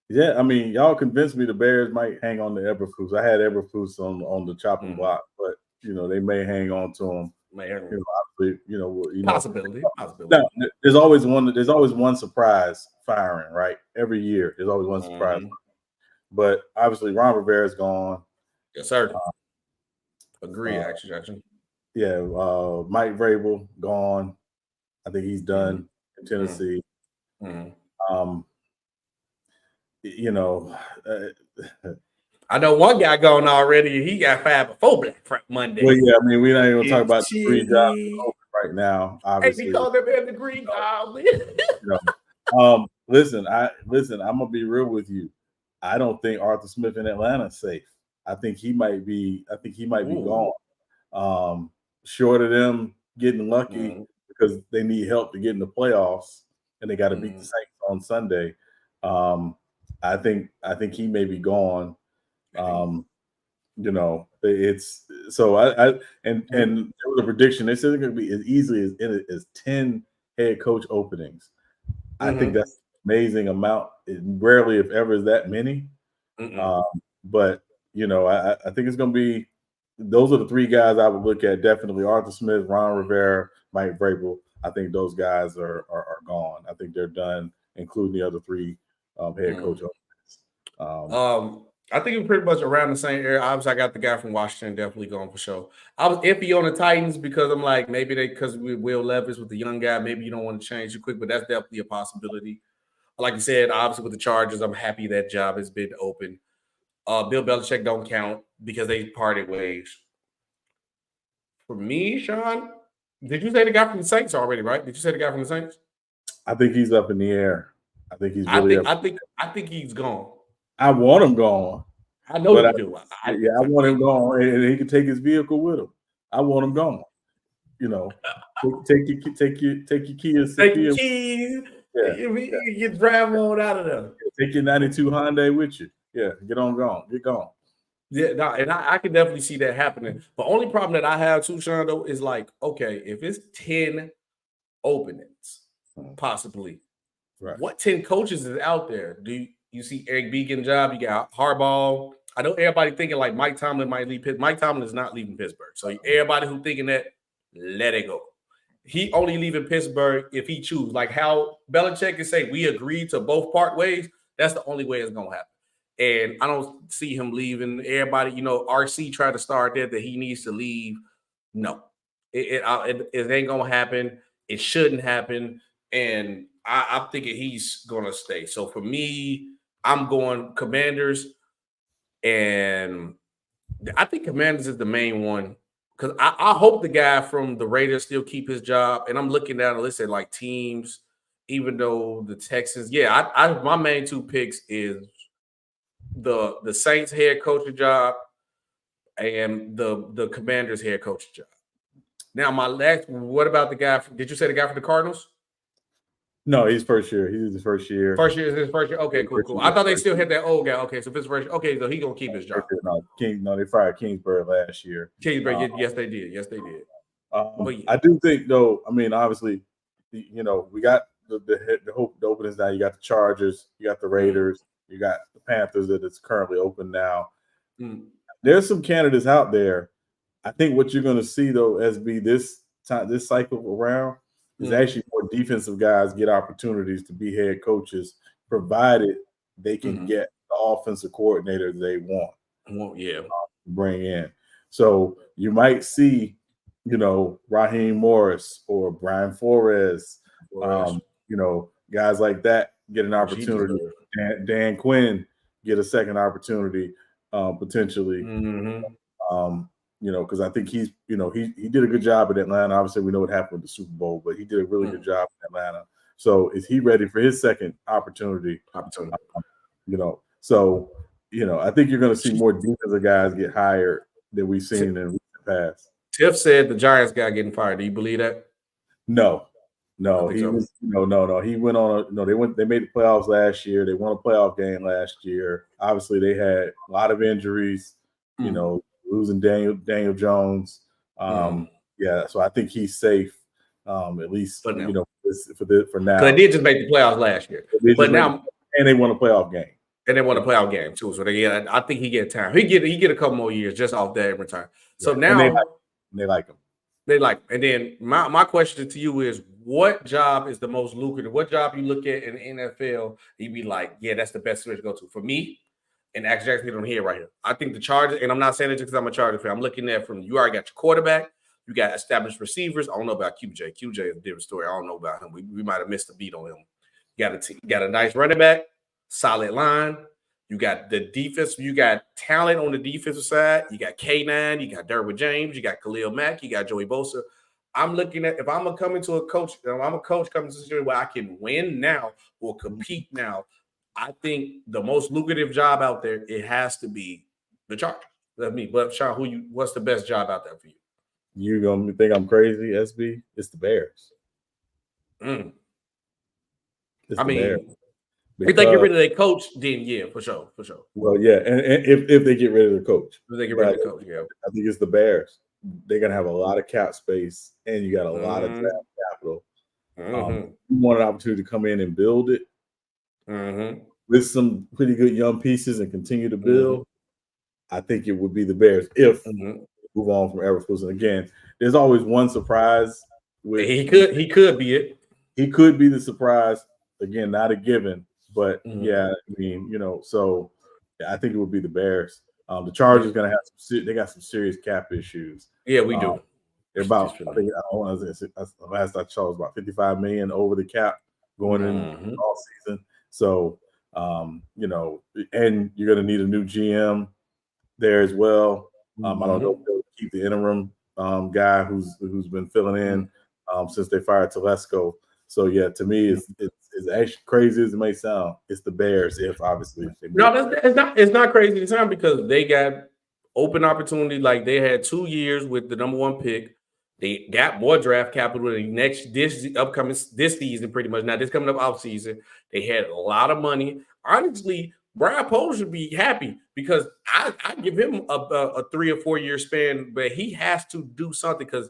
Y'all convinced me the Bears might hang on to Eberflus. I had Eberflus on the chopping block, but they may hang on to him. Possibility. No, there's always one surprise firing, right? Every year, there's always one surprise. But obviously, Ron Rivera's gone. Yes, sir. Agree, Action. Yeah, Mike Vrabel gone. I think he's done in Tennessee. I I know one guy gone already. He got fired before Black Monday. Well, yeah, I mean, we're not even talking about the 3 jobs open right now. Obviously, hey, we call them in the green goblin. Listen, I'm gonna be real with you. I don't think Arthur Smith in Atlanta is safe. I think he might be. Be gone. Short of them getting lucky because they need help to get in the playoffs, and they got to beat the Saints on Sunday. I think he may be gone. It's so and there was a prediction. They said it's going to be as easily as 10 head coach openings. I think that's an amazing amount. It rarely, if ever, is that many. But I think it's going to be. Those are the 3 guys I would look at. Definitely Arthur Smith, Ron Rivera, Mike Vrabel. I think those guys are gone. I think they're done, including the other 3 head coach openings. I think it's pretty much around the same area. Obviously, I got the guy from Washington definitely going for sure. I was iffy on the Titans because I'm like, maybe because we Will Levis with the young guy, maybe you don't want to change it quick, but that's definitely a possibility. Like you said, obviously with the Chargers, I'm happy that job has been open. Bill Belichick don't count because they parted ways. For me, Sean, did you say the guy from the Saints already, right? Did you say the guy from the Saints? I think he's up in the air. I think he's really I think he's gone. I want him gone. I know you do. I want him gone, and he can take his vehicle with him. I want him gone. Take your keys. Take your keys. Yeah. You drive on out of there. Take your 92 Hyundai with you. Yeah, get gone. Yeah, no, and I can definitely see that happening. The only problem that I have too, Sean, though, is like, okay, if it's 10 openings, possibly, right? What 10 coaches is out there? Do you see Eric B getting a job? You got Harbaugh. I know everybody thinking like Mike Tomlin might leave Pittsburgh. Mike Tomlin is not leaving Pittsburgh. So everybody who thinking that, let it go. He only leaving Pittsburgh if he chooses. Like how Belichick can say, we agreed to both part ways. That's the only way it's going to happen. And I don't see him leaving. Everybody, RC tried to start that he needs to leave. No, it ain't going to happen. It shouldn't happen. And I'm thinking he's going to stay. So for me, I'm going Commanders. And I think Commanders is the main one. Because I hope the guy from the Raiders still keep his job. And I'm looking down the list at like teams, even though the Texans. Yeah, my main 2 picks is the Saints head coaching job and the Commanders head coaching job. Now, what about the guy? Did you say the guy from the Cardinals? No, he's first year. He's his first year. First year is his first year. Okay, cool. I thought they still had that old guy. Okay, so if it's first, okay, so he gonna keep his job. No, they fired Kingsbury last year. Kingsbury, yes, they did. I do think, though. I mean, obviously, we got the openings now. You got the Chargers, you got the Raiders, you got the Panthers that is currently open now. There's some candidates out there. I think what you're going to see, though, SB, this cycle around is actually more defensive guys get opportunities to be head coaches, provided they can get the offensive coordinator they want. Bring in. So you might see, Raheem Morris or Brian Flores, guys like that get an opportunity. Dan Quinn get a second opportunity potentially. Because I think he did a good job in Atlanta. Obviously, we know what happened with the Super Bowl, but he did a really good job in Atlanta. So is he ready for his second opportunity? I think you're going to see more defensive guys get hired than we've seen in the past. Tiff said the Giants guy getting fired. Do you believe that? No. He was He went on they made the playoffs last year. They won a playoff game last year. Obviously, they had a lot of injuries, losing Daniel Jones. So I think he's safe, at least for now. They did just make the playoffs last year, but now they won a playoff game. And they won a playoff game too. So I think he get time. He get a couple more years just off that in return. So now they like him. They like him. And then my question to you is, what job is the most lucrative? What job you look at in the NFL, you'd be like, yeah, that's the best switch to go to. For me, and actually Jackson on here right here. I think the Chargers, and I'm not saying it just because I'm a Chargers fan. I'm looking at you already got your quarterback, you got established receivers. I don't know about QJ. QJ is a different story. I don't know about him. We might have missed a beat on him. You got a nice running back, solid line. You got the defense. You got talent on the defensive side. You got K9. You got Darvin James. You got Khalil Mack. You got Joey Bosa. I'm looking at if I'm gonna come into a coach. If I'm a coach coming to a situation where I can win now or compete now. I think the most lucrative job out there, it has to be the Chargers. That's me. But Sean, what's the best job out there for you? You gonna think I'm crazy, SB? It's the Bears. Mm. It's I the mean, Bears. if they get rid of their coach, then yeah, for sure. Well, yeah, and if they get rid of their coach, if they get rid of the coach, yeah, I think it's the Bears. They're gonna have a lot of cap space, and you got a lot of draft capital. You want an opportunity to come in and build it with some pretty good young pieces and continue to build. I think it would be the Bears if move on from Eberflus. And again, there's always one surprise. He could be it. He could be the surprise. Again, not a given, but yeah, I mean, so yeah, I think it would be the Bears. The Chargers going to have they got some serious cap issues. Yeah, we do. They're about, I think, last I saw was about $55 million over the cap going in all season. So, and you're going to need a new GM there as well. I don't know if they'll keep the interim guy who's been filling in since they fired Telesco. So yeah, to me, it's actually crazy as it may sound. It's the Bears, if obviously. It's not crazy to sound because they got open opportunity. Like they had 2 years with the number 1 pick. They got more draft capital this season, pretty much. Now this coming up off season, they had a lot of money. Honestly, Brian Poles should be happy because I give him a 3 or 4 year span, but he has to do something because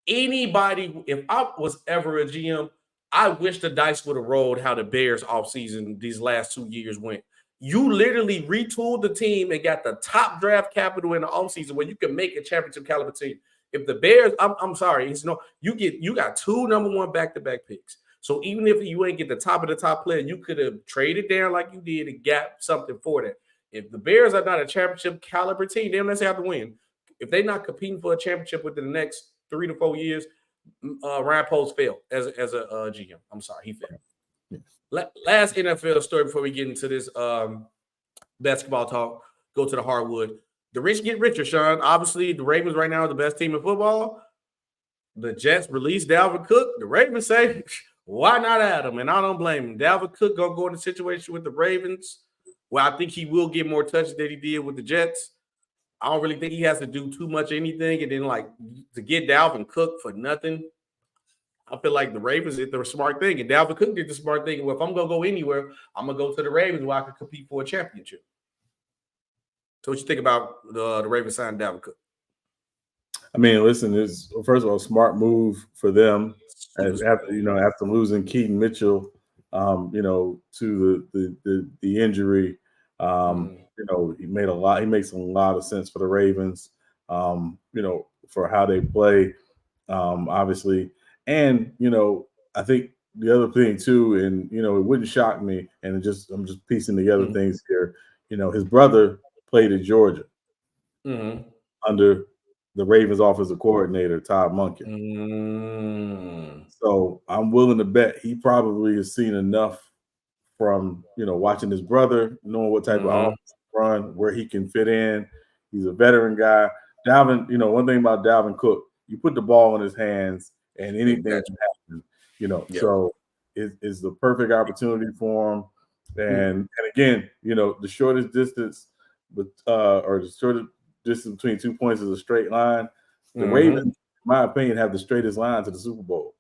anybody, if I was ever a GM, I wish the dice would have rolled how the Bears offseason these last 2 years went. You literally retooled the team and got the top draft capital in the offseason where you can make a championship caliber team. If the Bears, I'm sorry, you got 2 number 1 back-to-back picks. So even if you ain't get the top of the top player, you could have traded down like you did and got something for that. If the Bears are not a championship caliber team, they don't necessarily have to win. If they're not competing for a championship within the next 3 to 4 years, Ryan Poles failed as a GM. I'm sorry, he failed. Yes. Last NFL story before we get into this basketball talk, go to the hardwood. The rich get richer, Sean. Obviously, the Ravens right now are the best team in football. The Jets released Dalvin Cook. The Ravens say, why not add him? And I don't blame him. Dalvin Cook going to go in a situation with the Ravens where I think he will get more touches than he did with the Jets. I don't really think he has to do too much anything. And then, to get Dalvin Cook for nothing, I feel like the Ravens did the smart thing. And Dalvin Cook did the smart thing. Well, if I'm going to go anywhere, I'm going to go to the Ravens where I can compete for a championship. So what you think about the Ravens signing Dalvin Cook? I mean, listen, it's first of all a smart move for them after losing Keaton Mitchell, to the injury. He makes a lot of sense for the Ravens, for how they play, obviously. And, I think the other thing too, and, it wouldn't shock me, and I'm just piecing together things here. His brother played at Georgia under the Ravens offensive coordinator, Todd Monken. So I'm willing to bet he probably has seen enough from, watching his brother, knowing what type of offense run, where he can fit in. He's a veteran guy. Dalvin, one thing about Dalvin Cook, you put the ball in his hands and anything can happen, So it's the perfect opportunity for him. And again, the shortest distance or the shortest distance between 2 points is a straight line. The Ravens, in my opinion, have the straightest line to the Super Bowl.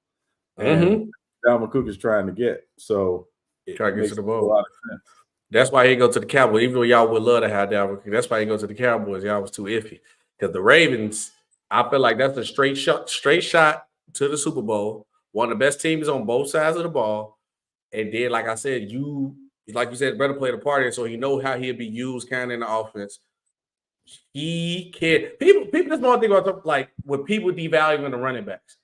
And Dalvin Cook is trying to get. So it makes a lot of sense. That's why he go to the Cowboys. Even though y'all would love to have Dalvin Cook, that's why he go to the Cowboys. Y'all was too iffy. Because the Ravens, I feel like that's a straight shot to the Super Bowl. One of the best teams on both sides of the ball. And then, like I said, like you said, brother played a part in, so he know how he'll be used kind of in the offense. He can. People just want to think about like when people devaluing the running backs.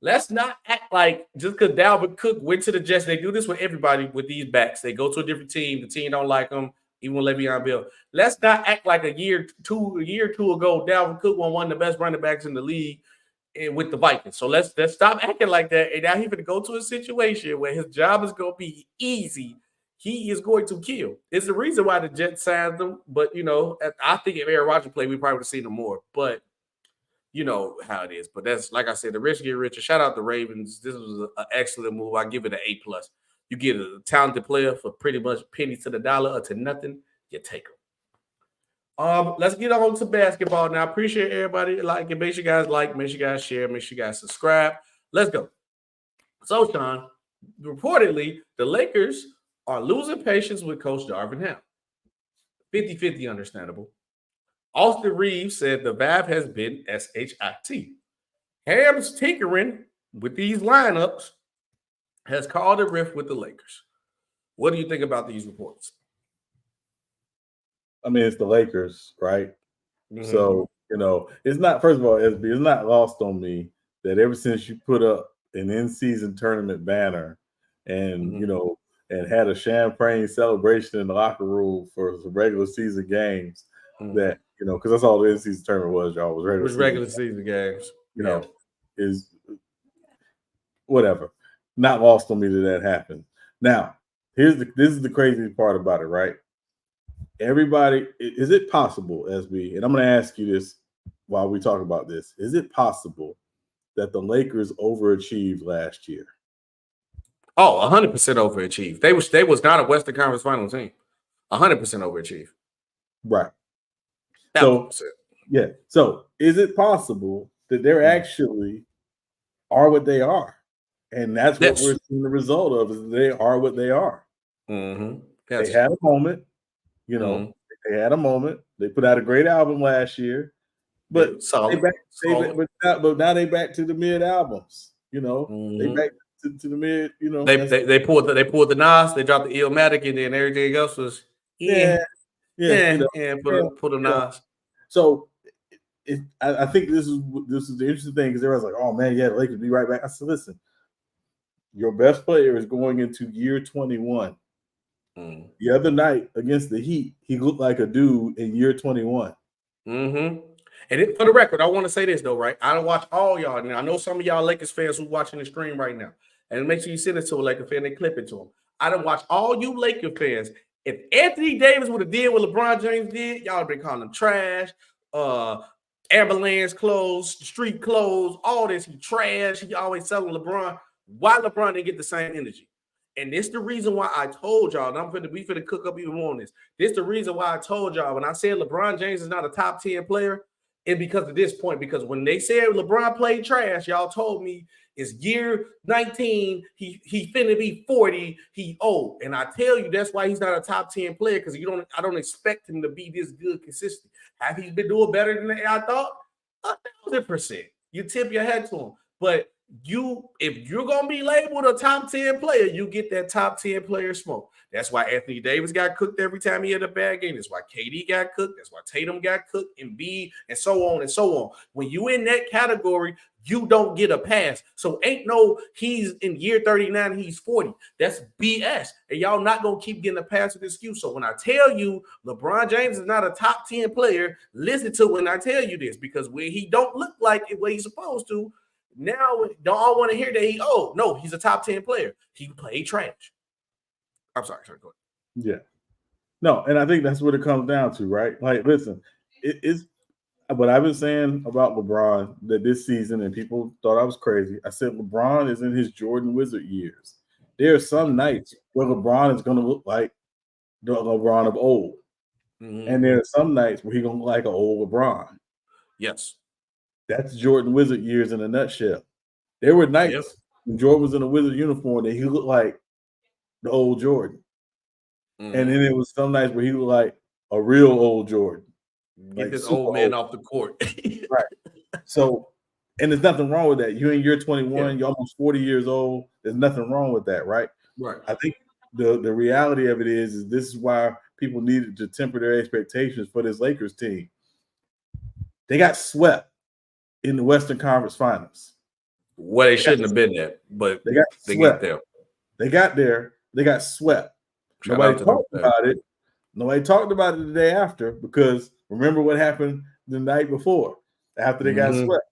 Let's not act like just because Dalvin Cook went to the Jets, they do this with everybody with these backs. They go to a different team. The team don't like them, even with Le'Veon Bell. Let's not act like a year or two ago, Dalvin Cook was one of the best running backs in the league with the Vikings. So let's stop acting like that. And now he's going to go to a situation where his job is going to be easy. he is going to kill. It's the reason why the Jets signed him. But, I think if Aaron Rodgers played, we probably would have seen him more. But you know how it is. But that's, like I said, the rich get richer. Shout out the Ravens. This was an excellent move. I give it an A+. You get a talented player for pretty much pennies to the dollar or to nothing, you take them. Let's get on to basketball now. I appreciate everybody liking. Make sure you guys like, make sure you guys share, make sure you guys subscribe. Let's go. So, Sean, reportedly, the Lakers are losing patience with Coach Darvin Ham. 50-50 understandable. Austin Reaves said the vibe has been SHIT. Ham's tinkering with these lineups has caused a rift with the Lakers. What do you think about these reports? I mean, it's the Lakers, right? Mm-hmm. So, it's not, first of all, SB, it's not lost on me that ever since you put up an in-season tournament banner and, and had a champagne celebration in the locker room for some regular season games, that, because that's all the in-season tournament was, y'all, was regular season games. Is whatever. Not lost on me that happened. Now, this is the crazy part about it, right? Everybody, is it possible, SB, and I'm going to ask you this while we talk about this, is it possible that the Lakers overachieved last year? Oh, 100% overachieved. They was not a Western Conference Final team. 100% overachieved. Right. So, yeah. So, is it possible that they're actually are what they are? And that's what we're seeing the result of, is they are what they are. Mm-hmm. They had a moment, they had a moment. They put out a great album last year, but now they back to the mid albums. They back to the mid. They pulled the Nas, they dropped the Illmatic, and then everything else was put a Nas. So I think this is the interesting thing, because everyone's like, "Oh man, yeah, the Lakers be right back." I said, "Listen, your best player is going into year 21. The other night against the Heat, he looked like a dude in year 21. Mm-hmm. And for the record, I want to say this though, right? I don't watch all y'all. Now I know some of y'all Lakers fans who watching the stream right now, and make sure you send it to a Laker fan and clip it to him. I don't watch all you Laker fans. If Anthony Davis would have did what LeBron James did, y'all would have been calling him trash, ambulance clothes, street clothes, all this. He trash. He always selling LeBron. Why LeBron didn't get the same energy? And this the reason why I told y'all, and we finna cook up even more on this. This the reason why I told y'all when I said LeBron James is not a top 10 player, and because of this point, because when they said LeBron played trash, y'all told me it's year 19, he finna be 40, he old. And I tell you, that's why he's not a top 10 player, because I don't expect him to be this good consistent. Have he been doing better than I thought? 1,000%. You tip your head to him. But if you're gonna be labeled a top 10 player, you get that top 10 player smoke. That's why Anthony Davis got cooked every time he had a bad game. That's why KD got cooked. That's why Tatum got cooked, and Embiid, and so on and so on. When you in that category, you don't get a pass. So ain't no he's in year 39, he's 40. That's BS. And y'all not gonna keep getting a pass with excuse. So when I tell you LeBron James is not a top 10 player, listen to when I tell you this, because when he don't look like it what he's supposed to. Now, don't all want to hear that he's a top 10 player. He played trash. I'm sorry, go ahead. Yeah. No, and I think that's what it comes down to, right? Like, listen, it is what I've been saying about LeBron that this season, and people thought I was crazy. I said LeBron is in his Jordan Wizard years. There are some nights where LeBron is going to look like the LeBron of old. Mm-hmm. And there are some nights where he's going to look like an old LeBron. Yes. That's Jordan Wizard years in a nutshell. There were nights when Jordan was in a Wizard uniform that he looked like the old Jordan. Mm-hmm. And then it was some nights where he looked like a real old Jordan. Get this old man off the court. Right. So, and there's nothing wrong with that. You're in year 21, you're almost 40 years old. There's nothing wrong with that, right? Right. I think the reality of it is this is why people needed to temper their expectations for this Lakers team. They got swept in the Western Conference Finals. Well, they shouldn't have been there, but they got there. They got there. They got swept. Nobody talked about it. Nobody talked about it the day after, because remember what happened the night before after they got swept.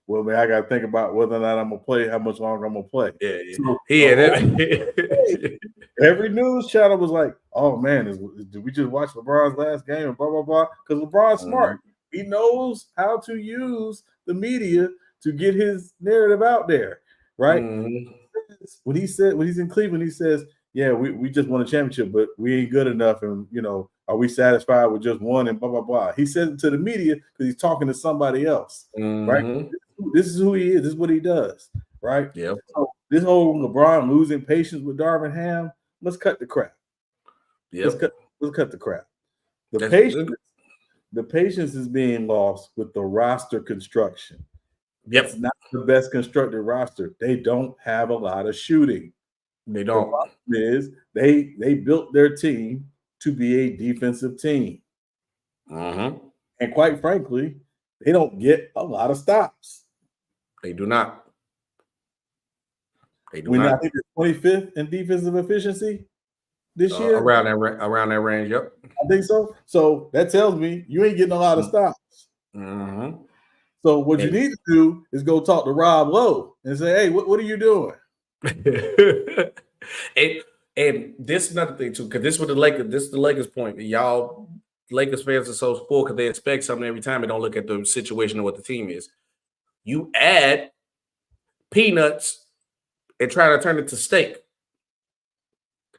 well, man, I got to think about whether or not I'm gonna play, how much longer I'm gonna play. Every news channel was like, "Oh man, did we just watch LeBron's last game?" and blah blah blah. Because LeBron's smart, he knows how to use the media to get his narrative out there, right? When he's in Cleveland, he says, "Yeah, we just won a championship, but we ain't good enough, and are we satisfied with just one?" and blah blah blah. He says it to the media because he's talking to somebody else, right? This is who he is. This is what he does, right? Yeah. So this whole LeBron losing patience with Darvin Ham, let's cut the crap. Yeah. Let's cut the crap. The patience is being lost with the roster construction. Yep. It's not the best constructed roster. They don't have a lot of shooting. They don't. The problem is they built their team to be a defensive team. And quite frankly, they don't get a lot of stops. They do not. They do not. not. I think they're 25th in defensive efficiency this year. Around that range, yep. I think so. So that tells me you ain't getting a lot of stops. So what you need to do is go talk to Rob Lowe and say, "Hey, what are you doing?" and this is another thing too, because this is the Lakers point. Y'all Lakers fans are so spoiled because they expect something every time and don't look at the situation of what the team is. You add peanuts and try to turn it to steak.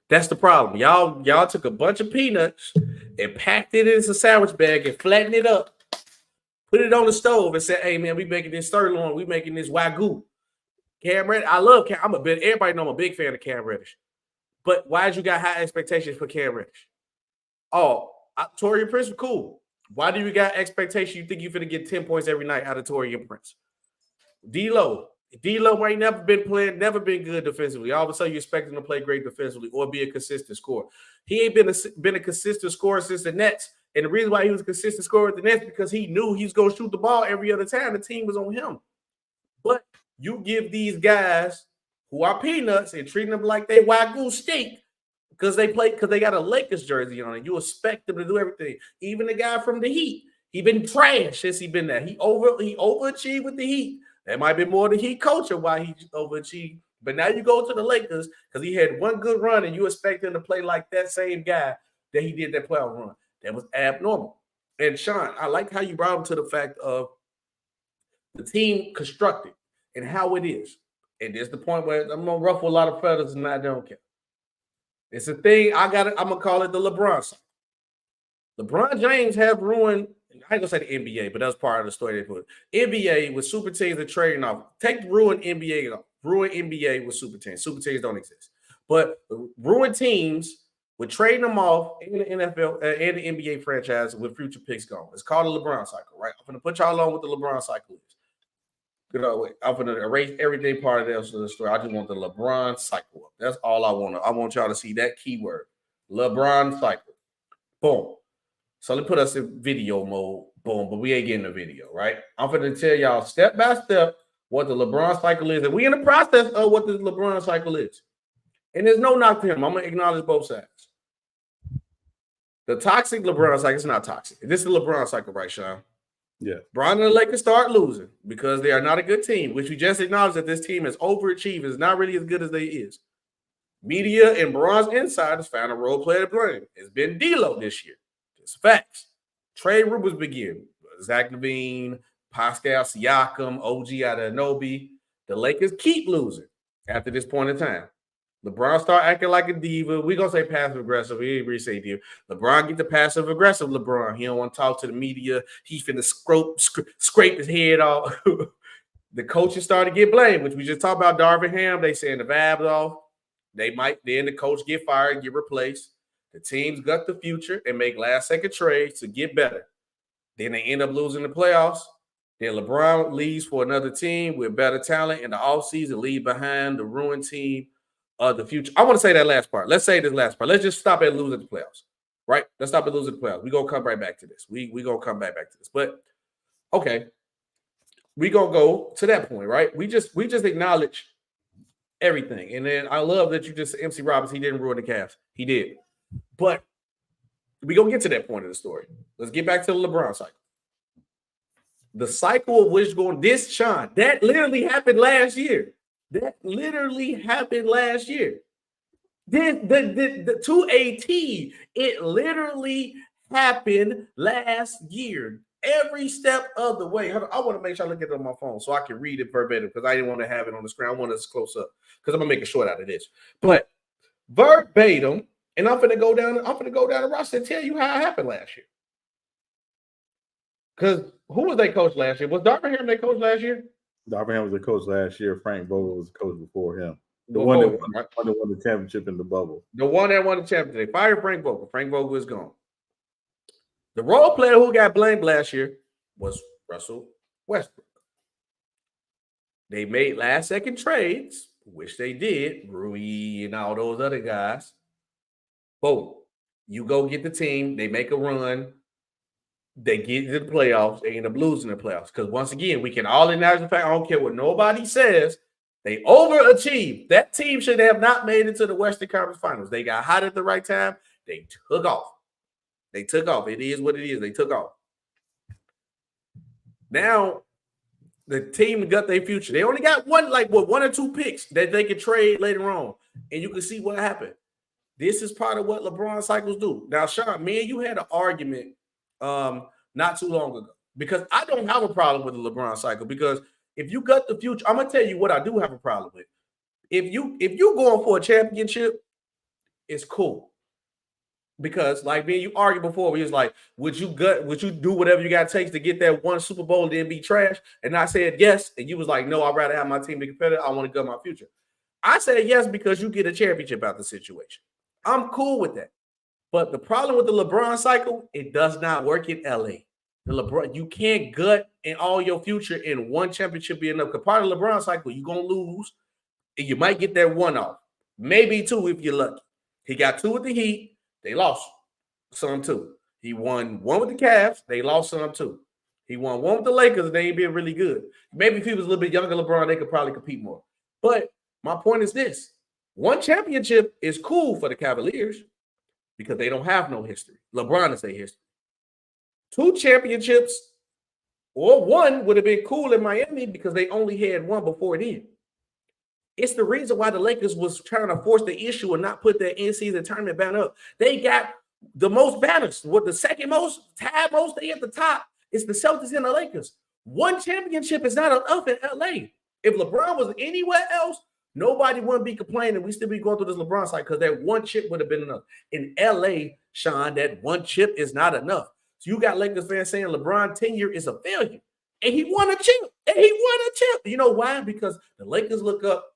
That's the problem. Y'all took a bunch of peanuts and packed it in a sandwich bag and flattened it up, put it on the stove and said, "Hey man, we making this sirloin, we making this wagyu." Cam Reddish, I love Cam. Everybody know I'm a big fan of Cam Reddish. But why did you got high expectations for Cam Reddish? Torian Prince was cool. Why do you got expectations? You think you're going to get 10 points every night out of Torian Prince? D-Lo ain't never been good defensively. All of a sudden, you expect him to play great defensively or be a consistent scorer. He ain't been a consistent scorer since the Nets. And the reason why he was a consistent scorer with the Nets because he knew he was going to shoot the ball every other time the team was on him. But you give these guys who are peanuts and treat them like they wagyu steak because they got a Lakers jersey on it. You expect them to do everything. Even the guy from the Heat, he been trash since he been there. He overachieved with the Heat. That might be more the Heat culture why he overachieved. But now you go to the Lakers because he had one good run and you expect him to play like that same guy that he did that playoff run. That was abnormal. And Sean, I like how you brought him to the fact of the team constructed and how it is. And there's the point where I'm gonna ruffle a lot of feathers and I don't care. It's a thing I'm gonna call it the LeBron cycle. LeBron James have ruined, I ain't gonna say the NBA, but that's part of the story they put. NBA with super teams and trading off. Take the ruined NBA off. Ruined NBA with super teams. Super teams don't exist. But ruined teams with trading them off in the NFL and the NBA franchise with future picks gone. It's called the LeBron cycle, right? I'm gonna put y'all on what the LeBron cycle is. I'm going to erase everyday part of the story. I just want the LeBron cycle up. That's all I want. I want y'all to see that keyword, LeBron cycle. Boom. So let's put us in video mode. Boom. But we ain't getting the video, right? I'm going to tell y'all step by step what the LeBron cycle is. And we in the process of what the LeBron cycle is. And there's no knock to him. I'm going to acknowledge both sides. The toxic LeBron cycle is not toxic. This is the LeBron cycle, right, Sean? Yeah. Bron and the Lakers start losing because they are not a good team, which we just acknowledged that this team has overachieved. It's not really as good as they is. Media and Bron's insiders found a role player to blame. It's been D-Lo this year. It's facts. Trade rumors begin. Zach LaVine, Pascal Siakam, OG Anunoby. The Lakers keep losing after this point in time. LeBron start acting like a diva. We're going to say passive-aggressive. We ain't really say diva. LeBron get the passive-aggressive LeBron. He don't want to talk to the media. He finna scrape his head off. The coaches started to get blamed, which we just talked about Darvin Ham. They saying the vibes off. Then the coach get fired and get replaced. The teams gut the future and make last-second trades to get better. Then they end up losing the playoffs. Then LeBron leaves for another team with better talent in the offseason, leave behind the ruined team of the future. I want to say that last part. Let's say this last part. Let's just stop at losing the playoffs, right? Let's stop at losing the playoffs. We're going to come right back to this. We're going to come back to this. But, okay, we're going to go to that point, right? We just acknowledge everything. And then I love that you just – MC Roberts, he didn't ruin the Cavs. He did. But we're going to get to that point of the story. Let's get back to the LeBron cycle. The cycle of which going this, Sean, that literally happened last year. The 2AT, it literally happened last year. Every step of the way. I want to make sure I look at it on my phone so I can read it verbatim because I didn't want to have it on the screen. I want this close up because I'm gonna make a short out of this. But verbatim, and I'm gonna go down the roster and tell you how it happened last year. Because who was they coach last year? Was Darvin Ham they coach last year? Darvin Ham was the coach last year. Frank Vogel was the coach before him. The one that won the championship in the bubble. The one that won the championship. They fired Frank Vogel. Frank Vogel is gone. The role player who got blamed last year was Russell Westbrook. They made last-second trades, which they did, Rui and all those other guys. Boom. You go get the team. They make a run. They get to the playoffs. They end up losing the playoffs. Because once again, we can all acknowledge the fact, I don't care what nobody says, they overachieved. That team should have not made it to the Western Conference Finals. They got hot at the right time. They took off. It is what it is. They took off. Now, the team got their future. They only got one or two picks that they could trade later on. And you can see what happened. This is part of what LeBron cycles do. Now, Sean, me and you had an argument not too long ago. Because I don't have a problem with the LeBron cycle. Because if you got the future, I'm gonna tell you what I do have a problem with. If you going for a championship, it's cool. Because like me and you argued before, we was like, would you do whatever you got to take to get that one Super Bowl and then be trash? And I said yes, and you was like, no, I'd rather have my team be competitive. I want to gut my future. I said yes because you get a championship out of the situation. I'm cool with that. But the problem with the LeBron cycle, it does not work in LA. The LeBron, you can't gut in all your future in one championship be enough. Because part of the LeBron cycle, you're gonna lose, and you might get that one off, maybe two if you're lucky. He got two with the Heat. They lost some too. He won one with the Cavs. They lost some too. He won one with the Lakers. They ain't been really good. Maybe if he was a little bit younger, LeBron, they could probably compete more. But my point is this. One championship is cool for the Cavaliers because they don't have no history. LeBron is their history. Two championships or one would have been cool in Miami because they only had one before then. It's the reason why the Lakers was trying to force the issue and not put their in-season tournament banner up. They got the most banners. What the second most, tied most, they at the top. It's the Celtics and the Lakers. One championship is not enough in LA. If LeBron was anywhere else, nobody wouldn't be complaining. We still be going through this LeBron cycle because that one chip would have been enough. In LA, Sean, that one chip is not enough. So you got Lakers fans saying LeBron tenure is a failure. And he won a chip. You know why? Because the Lakers look up.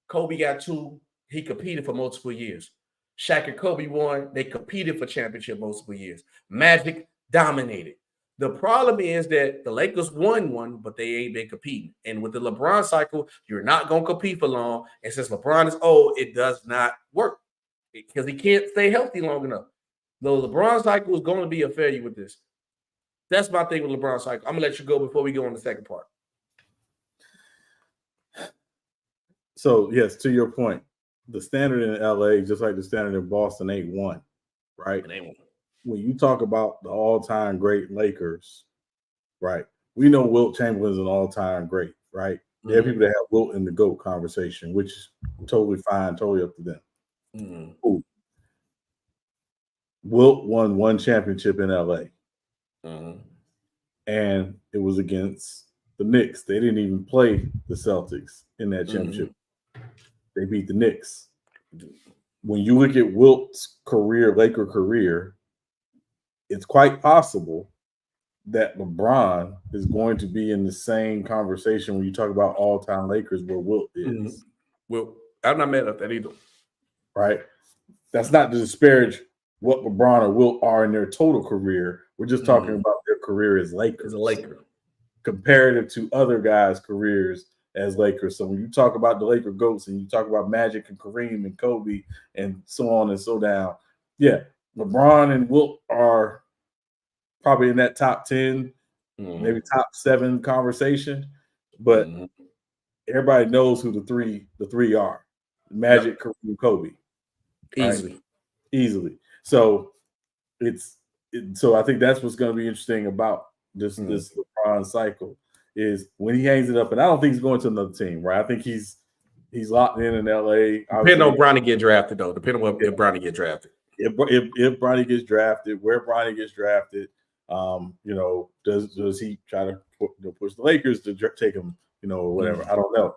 Kobe got two. He competed for multiple years. Shaq and Kobe won. They competed for championship multiple years. Magic dominated. The problem is that the Lakers won one, but they ain't been competing. And with the LeBron cycle, you're not going to compete for long. And since LeBron is old, it does not work because he can't stay healthy long enough. The LeBron cycle is going to be a failure with this. That's my thing with LeBron cycle. I'm going to let you go before we go on the second part. So, yes, to your point, the standard in LA, just like the standard in Boston, ain't one, right? When you talk about the all-time great Lakers, right, we know Wilt Chamberlain's an all-time great, right? Mm-hmm. There are people that have Wilt in the GOAT conversation, which is totally fine, totally up to them. Mm-hmm. Cool. Wilt won one championship in LA, and it was against the Knicks. They didn't even play the Celtics in that championship. They beat the Knicks. When you look at Wilt's career, Laker career, it's quite possible that LeBron is going to be in the same conversation when you talk about all-time Lakers where Wilt is. Well, I'm not mad at that either. Right? That's not to disparage what LeBron or Wilt are in their total career. We're just talking about their career as Lakers. As a Laker. Comparative to other guys' careers as Lakers. So when you talk about the Laker GOATs and you talk about Magic and Kareem and Kobe and so on and so down, yeah, LeBron and Wilt are probably in that top 10, maybe top 7 conversation. But everybody knows who the three are. Magic, Kareem, Kobe. Easily. Right? Easily. So so I think that's what's going to be interesting about this LeBron cycle is when he hangs it up, and I don't think he's going to another team, right? I think he's locked in LA. Depending on Bronny get drafted, though. Depending on if Bronny get drafted. If Bronny gets drafted, where Bronny gets drafted, does he try to push the Lakers to take him, or whatever? I don't know,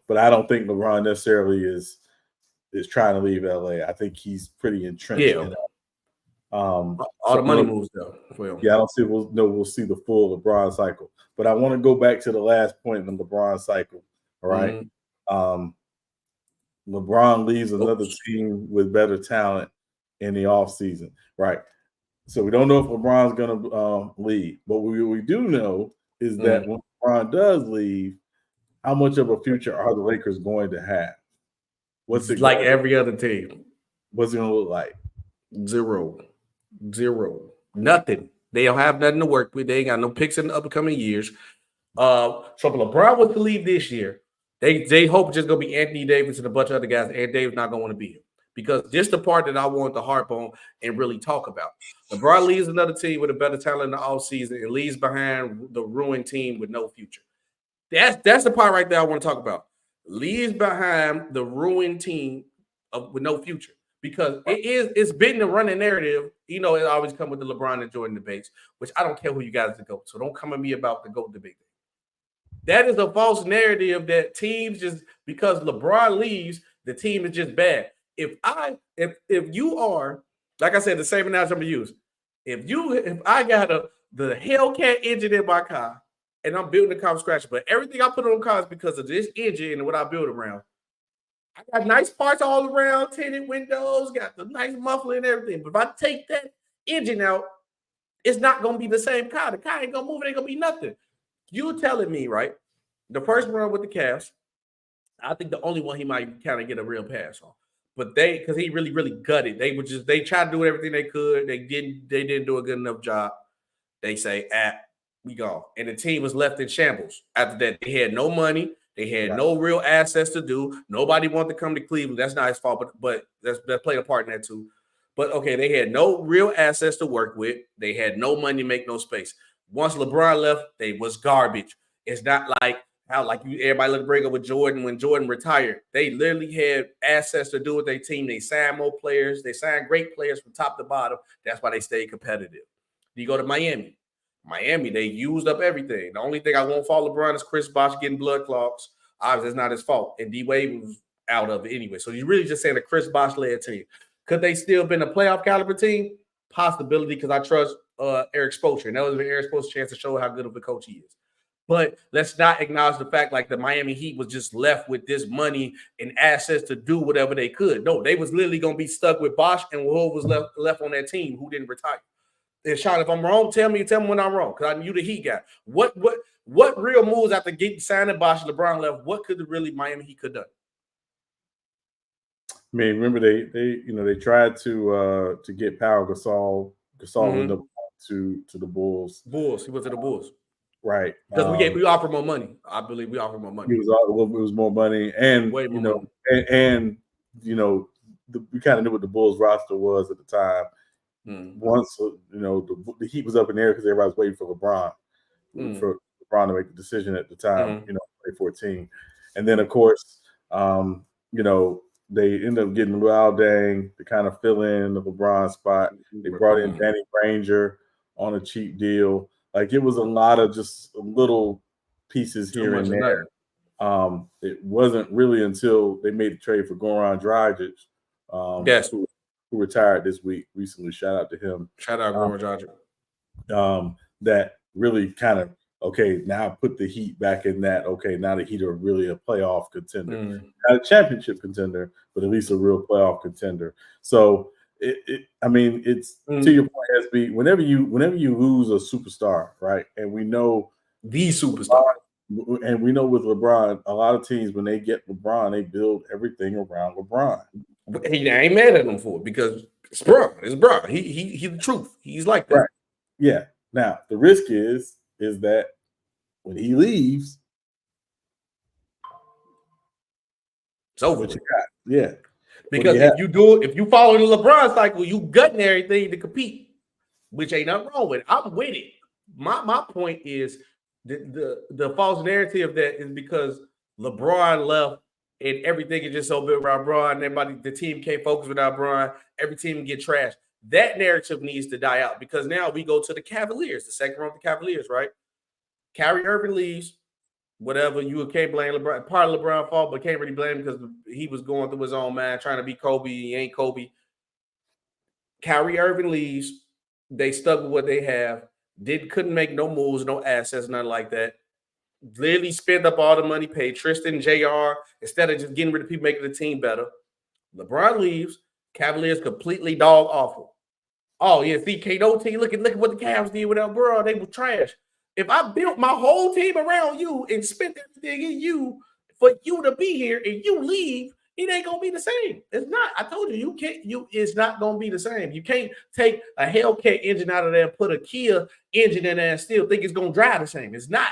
but I don't think LeBron necessarily is trying to leave LA. I think he's pretty entrenched. Yeah. In all the money moves though. Yeah, I don't see we'll see the full LeBron cycle. But I want to go back to the last point in the LeBron cycle. All right. LeBron leaves another team with better talent in the offseason. Right. So we don't know if LeBron's gonna leave. But what we do know is that when LeBron does leave, how much of a future are the Lakers going to have? What's it like every other team? What's it gonna look like? Zero. Nothing. They don't have nothing to work with. They ain't got no picks in the upcoming years. So if LeBron was to leave this year, they hope it's just gonna be Anthony Davis and a bunch of other guys. And Davis not gonna want to be here. Because this is the part that I want to harp on and really talk about. LeBron leaves another team with a better talent in the offseason and leaves behind the ruined team with no future. That's the part right there I want to talk about. Leaves behind the ruined team with no future. Because it's been the running narrative. It always come with the LeBron and Jordan debates, which I don't care who you guys to go. So don't come at me about the GOAT debate. That is a false narrative that teams just because LeBron leaves, the team is just bad. If you are, like I said, the same analogy I'm gonna use. If I got the Hellcat engine in my car and I'm building the car from scratch, but everything I put on the car is because of this engine and what I build around. I got nice parts all around, tinted windows, got the nice muffler and everything. But if I take that engine out, it's not going to be the same car. The car ain't going to move. It ain't going to be nothing. You telling me, right? The first run with the Cavs, I think the only one he might kind of get a real pass on. But because he really, really gutted. They tried to do everything they could. They didn't do a good enough job. They say, we gone. And the team was left in shambles. After that, they had no money. They had no real assets to do. Nobody wanted to come to Cleveland. That's not his fault, but that played a part in that too. But, okay, they had no real assets to work with. They had no money to make no space. Once LeBron left, they was garbage. It's not like how everybody let bring up with Jordan when Jordan retired. They literally had assets to do with their team. They signed more players. They signed great players from top to bottom. That's why they stayed competitive. You go to Miami. They used up everything. The only thing I won't fault LeBron is Chris Bosh getting blood clots. Obviously, it's not his fault. And D-Wade was out of it anyway. So you're really just saying a Chris Bosh-led team. Could they still been a playoff caliber team? Possibility, because I trust Eric Spoelstra. And that was Eric Spoelstra's chance to show how good of a coach he is. But let's not acknowledge the fact like the Miami Heat was just left with this money and assets to do whatever they could. No, they was literally going to be stuck with Bosh and who was left on that team who didn't retire. And Sean, if I'm wrong, tell me when I'm wrong, because I knew the Heat guy. What real moves after signing Bosh and LeBron left? What could really Miami Heat could have done? I mean, remember they tried to get Pau Gasol. Gasol went up to the Bulls. He went to the Bulls, right? Because we offered more money. I believe we offered more money. It was more money, and way more money. And we kind of knew what the Bulls roster was at the time. Once the Heat was up in the air because everybody was waiting for LeBron to make the decision at the time, 2014, and then of course, they ended up getting Luol Deng to kind of fill in the LeBron spot. They brought in Danny Granger on a cheap deal. Like it was a lot of just little pieces here and there. It wasn't really until they made the trade for Goran Dragic, who retired this week recently. Shout out to him. Shout out Goran Dragic. That really kind of now put the Heat back in that. Okay, now the Heat are really a playoff contender, not a championship contender, but at least a real playoff contender. So it's to your point, SB. Whenever you lose a superstar, right, and we know the superstar, and we know with LeBron, a lot of teams when they get LeBron, they build everything around LeBron. He ain't mad at him for it because it's Bron. It's Bron. He's the truth. He's like that. Right. Yeah. Now the risk is that when he leaves, it's over. What you got? Yeah. Because if you follow the LeBron cycle, you gutting everything to compete, which ain't nothing wrong with it. I'm with it. my point is the false narrative that is because LeBron left and everything is just so built around LeBron. And everybody, the team can't focus without LeBron. Every team get trashed. That narrative needs to die out because now we go to the Cavaliers, the second round of the Cavaliers, right? Kyrie Irving leaves. Whatever, you can't blame LeBron. Part of LeBron's fault, but can't really blame him because he was going through his own mind, trying to be Kobe. He ain't Kobe. Kyrie Irving leaves. They stuck with what they have. Couldn't make no moves, no assets, nothing like that. Literally spent up all the money, paid Tristan, JR, instead of just getting rid of people making the team better. LeBron leaves. Cavaliers completely dog awful. Oh, yeah, see, KD, look at what the Cavs did without LeBron. They were trash. If I built my whole team around you and spent everything in you for you to be here and you leave, it ain't gonna be the same. It's not. I told you, it's not gonna be the same. You can't take a Hellcat engine out of there and put a Kia engine in there and still think it's gonna drive the same. It's not.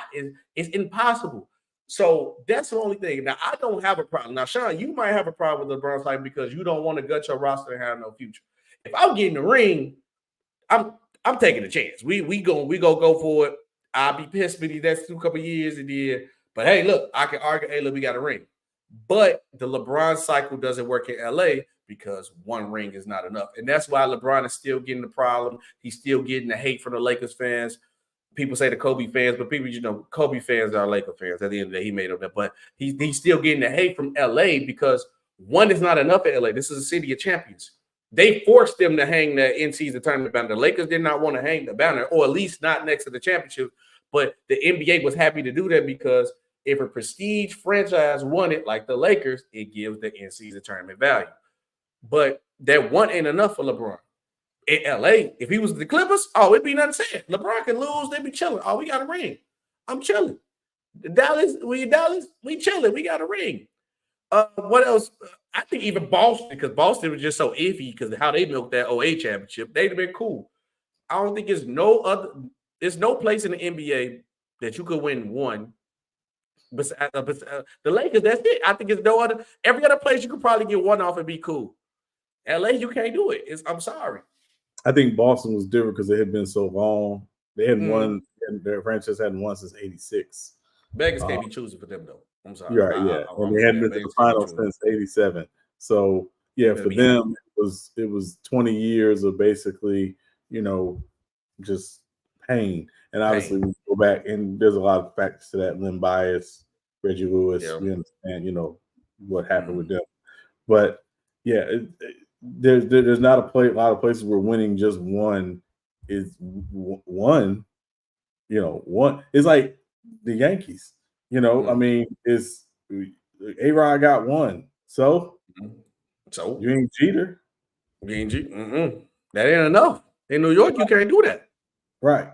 It's impossible. So that's the only thing. Now, I don't have a problem. Now, Sean, you might have a problem with LeBron Cycle because you don't want to gut your roster and have no future. If I'm getting the ring, I'm taking a chance. We gonna go for it. I'll be pissed with that's 2 couple years and then. But hey, look, I can argue, hey, look, we got a ring. But the LeBron cycle doesn't work in LA because one ring is not enough. And that's why LeBron is still getting the problem. He's still getting the hate from the Lakers fans. People say the Kobe fans, but people, Kobe fans are Laker fans. At the end of the day, he made up that. But he's still getting the hate from LA because one is not enough at LA. This is a city of champions. They forced them to hang the in-season tournament banner. The Lakers did not want to hang the banner, or at least not next to the championship. But the NBA was happy to do that because if a prestige franchise won it, like the Lakers, it gives the in-season tournament value. But that one ain't enough for LeBron. In LA, if he was the Clippers, it'd be nothing said. LeBron can lose, they be chilling. Oh, we got a ring. I'm chilling. Dallas, we chilling. We got a ring. What else? I think even Boston, because Boston was just so iffy because how they milked that 08 championship, they'd have been cool. I don't think there's no place in the NBA that you could win one. Besides, the Lakers, that's it. I think it's no other. Every other place you could probably get one off and be cool. LA, you can't do it. I'm sorry. I think Boston was different because they had been so long. They hadn't won. Their franchise hadn't won since '86. Vegas can't be choosing for them though. I'm sorry. You're right. Yeah, and they hadn't been to the finals since '87. So yeah, for them it was 20 years of basically just pain. And obviously we go back and there's a lot of factors to that. Lynn Bias, Reggie Lewis. Yeah. We understand what happened with them. But yeah, there's not a lot of places where winning just one is one. One. It's like the Yankees. I mean, it's A-Rod got one. So you ain't Jeter. You ain't Jeter. That ain't enough. In New York, you can't do that. Right.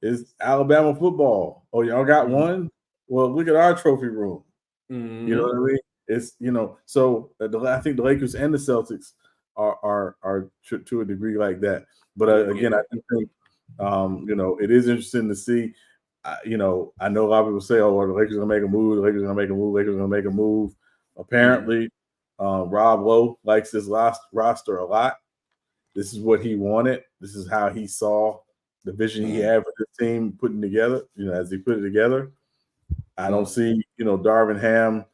It's Alabama football. Oh, y'all got one? Well, look at our trophy room. You know what I mean? It's, so I think the Lakers and the Celtics are to a degree like that. But again, I think, it is interesting to see. I know a lot of people say, "Oh, well, the Lakers are gonna make a move. The Lakers are gonna make a move. The Lakers are gonna make a move." Apparently, Rob Lowe likes this roster a lot. This is what he wanted. This is how he saw the vision he had for this team putting together. As he put it together, I don't see Darvin Ham,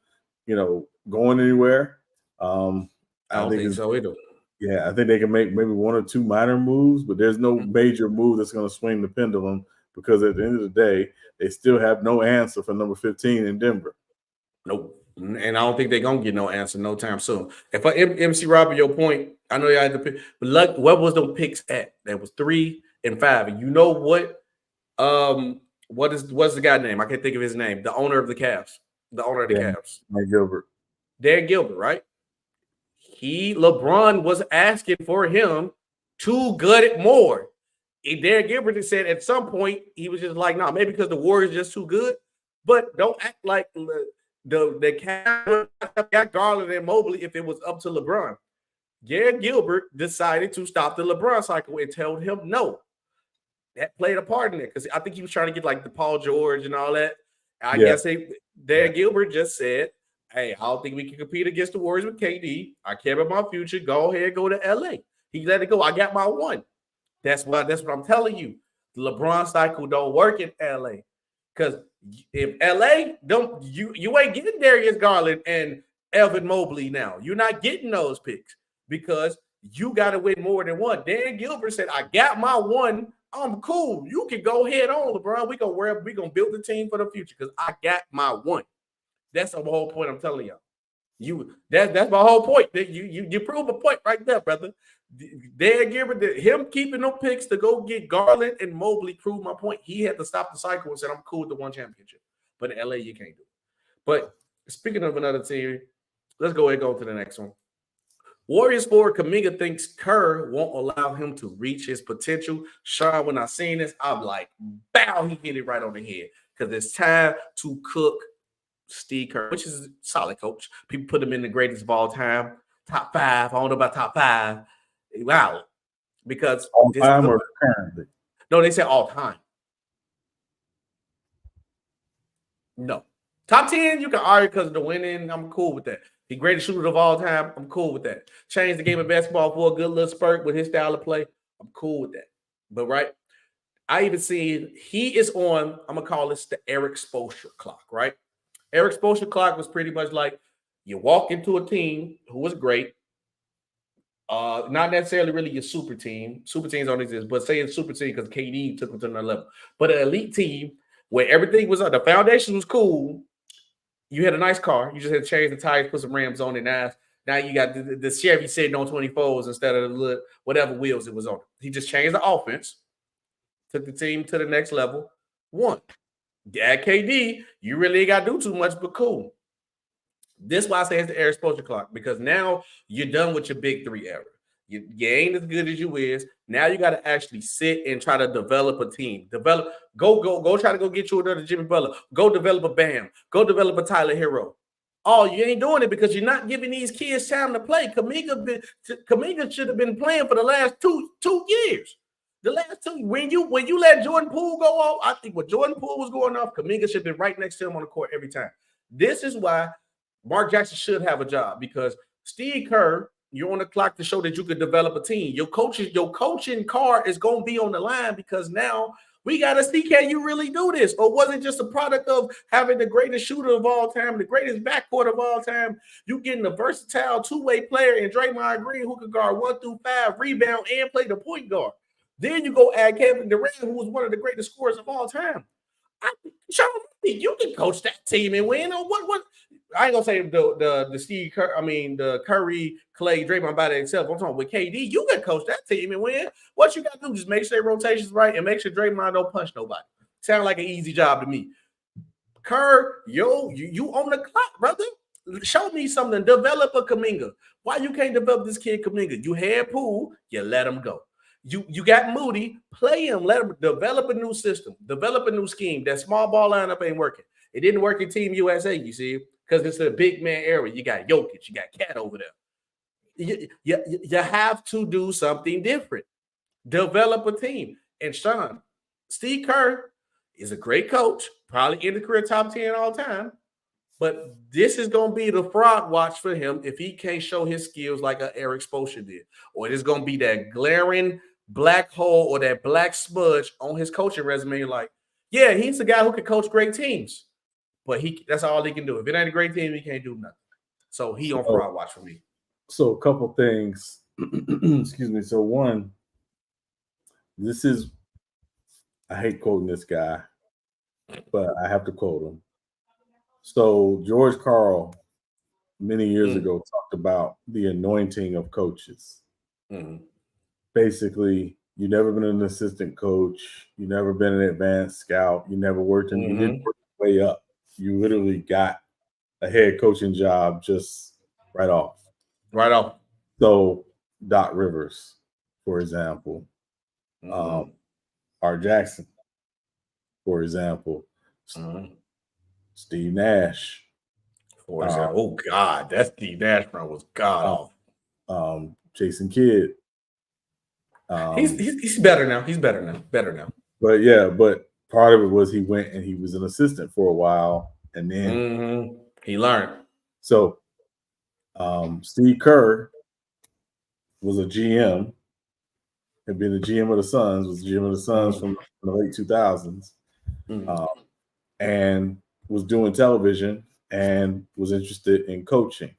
going anywhere. I don't think so either. Yeah, I think they can make maybe one or two minor moves, but there's no major move that's going to swing the pendulum. Because at the end of the day, they still have no answer for number 15 in Denver. Nope. And I don't think they're going to get no answer no time soon. If MC Robert, your point, I know you had to pick, but what was the picks at? That was 3 and 5. And you know what? What's the guy's name? I can't think of his name. The owner of the Cavs. The owner of the Cavs. Dan Gilbert, right? LeBron was asking for him to gut it more. Darren Gilbert said at some point he was just like, no, maybe because the Warriors just too good, but don't act like the Cavs got Garland and Mobley if it was up to LeBron. Darren Gilbert decided to stop the LeBron cycle and told him no. That played a part in it because I think he was trying to get like the Paul George and all that. I guess Darren Gilbert just said, hey, I don't think we can compete against the Warriors with KD. I care about my future. Go ahead, go to LA. He let it go. I got my one. That's what I'm telling you. The LeBron cycle don't work in LA. Because if LA don't, you ain't getting Darius Garland and Evan Mobley now. You're not getting those picks because you got to win more than one. Dan Gilbert said, I got my one. I'm cool. You can go head on, LeBron. We're gonna build the team for the future because I got my one. That's the whole point I'm telling y'all. That's my whole point. You prove a point right there, brother. Dan Gilbert, him keeping them picks to go get Garland and Mobley proved my point. He had to stop the cycle and said, I'm cool with the one championship. But in LA, you can't do it. But speaking of another team, let's go ahead and go to the next one. Warriors forward Kuminga thinks Kerr won't allow him to reach his potential. Sean, when I seen this, I'm like, bow, he hit it right on the head. Because it's time to cook Steve Kerr, which is a solid coach. People put him in the greatest of all time. Top 5. I don't know about top 5. Wow. Because all time or currently? No, they said all time. No. Top 10, you can argue because of the winning. I'm cool with that. The greatest shooter of all time. I'm cool with that. Changed the game of basketball for a good little spurt with his style of play. I'm cool with that. But right, I even see he is on, I'm going to call this the Eric Spoelstra clock, right? Eric Spoelstra clock was pretty much like you walk into a team who was great. Not necessarily really your super team. Super teams don't exist, but say it's super team because KD took them to another level. But an elite team where everything was the foundation was cool. You had a nice car. You just had to change the tires, put some rims on it. Now you got the Chevy sitting on 24s instead of the whatever wheels it was on. He just changed the offense, took the team to the next level, won. At KD, you really ain't got to do too much, but cool. This is why I say it's the Eric Spoelstra clock, because now you're done with your big 3 era. You ain't as good as you is. Now you got to actually sit and try to develop a team. Go try to go get you another Jimmy Butler. Go develop a Bam. Go develop a Tyler Hero. Oh, you ain't doing it because you're not giving these kids time to play. Kuminga should have been playing for the last two years. The last 2, when you let Jordan Poole go off, I think when Jordan Poole was going off, Kuminga should have been right next to him on the court every time. This is why Mark Jackson should have a job, because Steve Kerr, you're on the clock to show that you could develop a team. Your coaching card is going to be on the line, because now we got to see, can you really do this? Or was it just a product of having the greatest shooter of all time, the greatest backcourt of all time? You getting a versatile 2-way player in Draymond Green who could guard 1 through 5, rebound, and play the point guard. Then you go add Kevin Durant, who was one of the greatest scorers of all time. You can coach that team and win. Or what? I ain't gonna say the Steve Kerr, the Curry, Clay, Draymond by themselves. I'm talking with KD. You can coach that team and win. What you got to do, just make sure rotations right and make sure Draymond don't punch nobody. Sound like an easy job to me. Kerr, you on the clock, brother. Show me something. Develop a Kuminga. Why you can't develop this kid Kuminga? You had Poole, you let him go. You got Moody, play him, let him develop a new system, develop a new scheme. That small ball lineup ain't working. It didn't work in Team USA, you see, because it's a big man area. You got Jokic, you got Cat over there. You have to do something different. Develop a team. And Sean, Steve Kerr is a great coach, probably in the career top 10 all time. But this is going to be the fraud watch for him if he can't show his skills like Eric Spoelstra did. Or it's going to be that glaring black hole or that black smudge on his coaching resume. Like, yeah, he's a guy who can coach great teams, but that's all he can do. If it ain't a great team, he can't do nothing. So he on fraud watch for me. So a couple things. Excuse me. So one, I hate quoting this guy, but I have to quote him. So George Karl, many years ago, talked about the anointing of coaches. Mm-hmm. Basically, you never been an assistant coach, you never been an advanced scout, you never worked in, you didn't work your way up. You literally got a head coaching job just right off. Right off. So Doc Rivers, for example, Art Jackson, for example, Steve Nash. For example, oh God, that Steve Nash run was god off. Jason Kidd. He's better now. He's better now. But part of it was he went and he was an assistant for a while, and then he learned. So Steve Kerr was a GM had been the GM of the Suns, was the GM of the Suns from the late 2000s, and was doing television and was interested in coaching.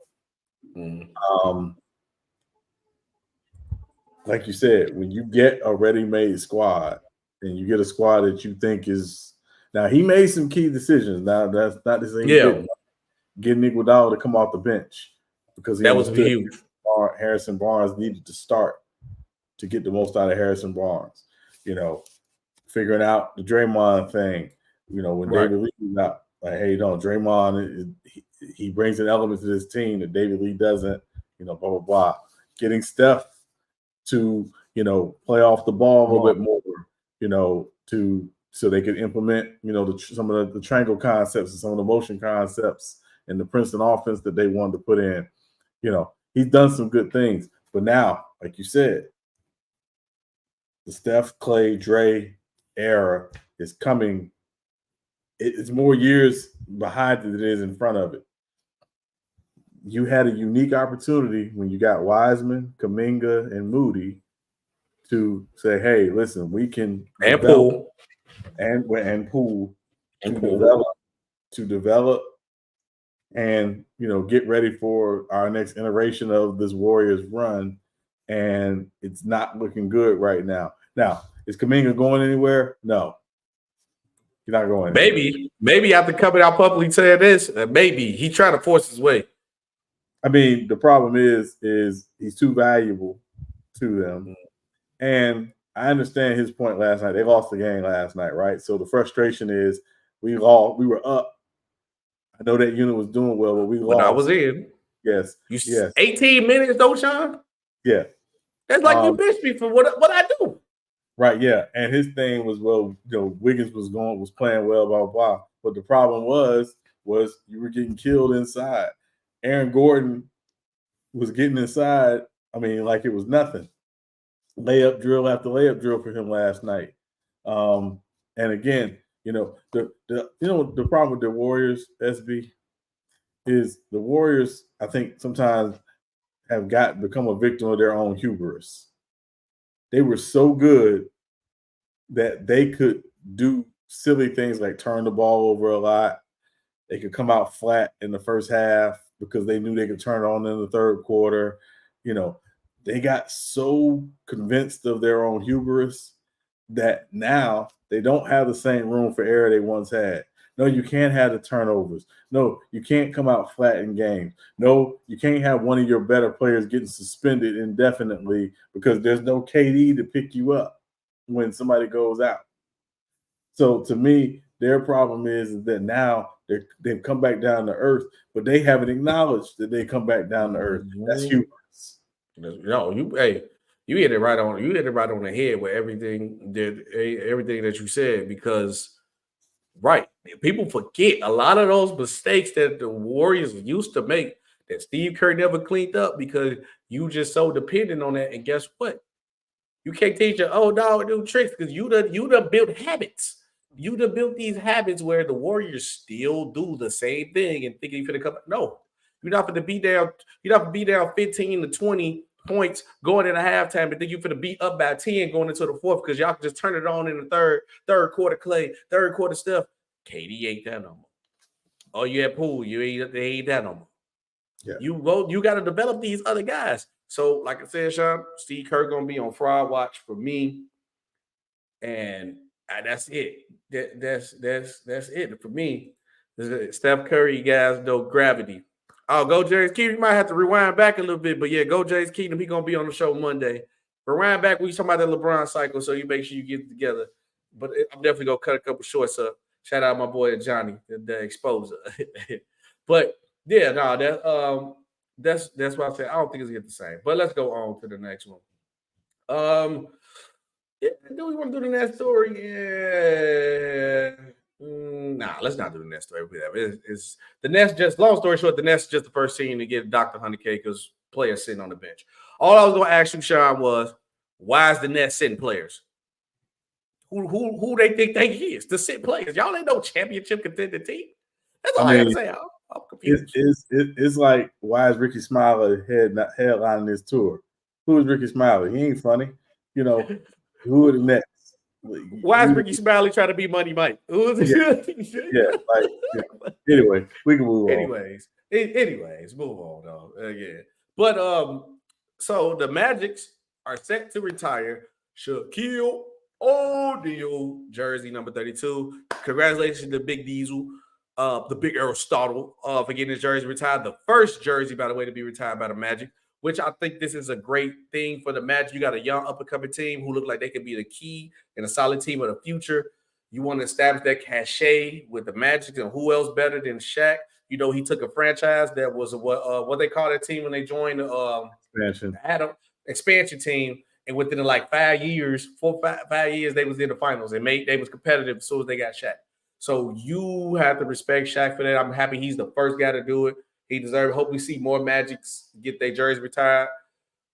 Like you said, when you get a ready-made squad and you get a squad that you think is now, he made some key decisions. Now that's not the same. Getting Iguodala to come off the bench because that was huge. Harrison Barnes needed to start to get the most out of Harrison Barnes. Figuring out the Draymond thing. When David Lee was out, like, hey, no, Draymond, he brings an element to this team that David Lee doesn't. Blah blah blah. Getting Steph to play off the ball a little bit more. So they could implement some of the triangle concepts and some of the motion concepts and the Princeton offense that they wanted to put in. He's done some good things. But now, like you said, the Steph, Clay, Dre era is coming. It's more years behind than it is in front of it. You had a unique opportunity when you got Wiseman, Kuminga, and Moody to say, hey, listen, we can Poole to develop and get ready for our next iteration of this Warriors run, and it's not looking good right now. Now, is Kuminga going anywhere? No, he's not going anywhere. Maybe after coming out publicly saying this, maybe he trying to force his way. I mean, the problem is he's too valuable to them, and I understand his point last night. They lost the game last night, right? So the frustration is we were up. I know that unit was doing well, but we lost. When I was in. Yes. 18 minutes, though, Sean? Yeah. That's like you bitched me for what I do. Right, yeah. And his thing was, Wiggins was playing well, blah, blah, blah. But the problem was you were getting killed inside. Aaron Gordon was getting inside, like it was nothing. Layup drill after layup drill for him last night. And again, the problem with the Warriors, SB, is the Warriors, I think, sometimes have become a victim of their own hubris. They were so good that they could do silly things like turn the ball over a lot. They could come out flat in the first half because they knew they could turn it on in the third quarter. They got so convinced of their own hubris that now they don't have the same room for error they once had. No, you can't have the turnovers. No, you can't come out flat in games. No, you can't have one of your better players getting suspended indefinitely because there's no KD to pick you up when somebody goes out. So to me, their problem is that now they've come back down to earth, but they haven't acknowledged that they come back down to earth. That's hubris. You hit it right on. You hit it right on the head with everything that you said, because people forget a lot of those mistakes that the Warriors used to make that Steve Kerr never cleaned up because you just so dependent on that. And guess what? You can't teach your old dog new tricks because you done built habits. You done built these habits where the Warriors still do the same thing and thinking you're going to come. No, you're not going to be down. You're not going to be down 15 to 20 points going into halftime, but then you're going to be up by 10 going into the fourth because y'all can just turn it on in the third quarter. Clay, third quarter stuff. KD ain't that no more. Oh, you had Poole, they ain't that no more. Yeah. You got to develop these other guys. So, like I said, Sean, Steve Kerr gonna be on fraud watch for me, and that's it. That's it for me. Steph Curry, guys, no gravity. Oh, go James Keenum. You might have to rewind back a little bit, but yeah, go James Keenum. He gonna be on the show Monday. Rewind back. We talking about the LeBron cycle, so you make sure you get it together. But I'm definitely gonna cut a couple shorts up. Shout out my boy Johnny, the exposer. But yeah, no, that's what I said. I don't think it's gonna get the same. But let's go on to the next one. Yeah, do we want to do the next story? Yeah. Nah, let's not do the next story. It's the Nets. Just long story short, the Nets is just the first team to get Dr. 100K because players sitting on the bench. All I was going to ask you, Sean, was why is the Nets sitting players? Who they think they is to sit players? Y'all ain't no championship contender team. That's all I gotta say. I'm confused. It's like, why is Ricky Smiley headlining this tour? Who is Ricky Smiley? He ain't funny. you know, who are the next? Why is Ricky Smiley trying to be Money Mike? Who is it? Yeah, like anyway, we can move on. Anyways, move on though. Yeah. But so the Magics are set to retire ShaquilleONeal jersey number 32. Congratulations to Big Diesel, the Big Aristotle, for getting his jersey retired. The first jersey, by the way, to be retired by the Magic, which I think this is a great thing for the Magic. You got a young up-and-coming team who look like they could be the key and a solid team of the future. You want to establish that cachet with the Magic, and who else better than Shaq? You know, he took a franchise that was what they call that team when they joined the expansion team, and within like 5 years, 5 years, they was in the finals and they was competitive as soon as they got Shaq. So you have to respect Shaq for that. I'm happy he's the first guy to do it. He deserves. Hope we see more Magics get their jerseys retired.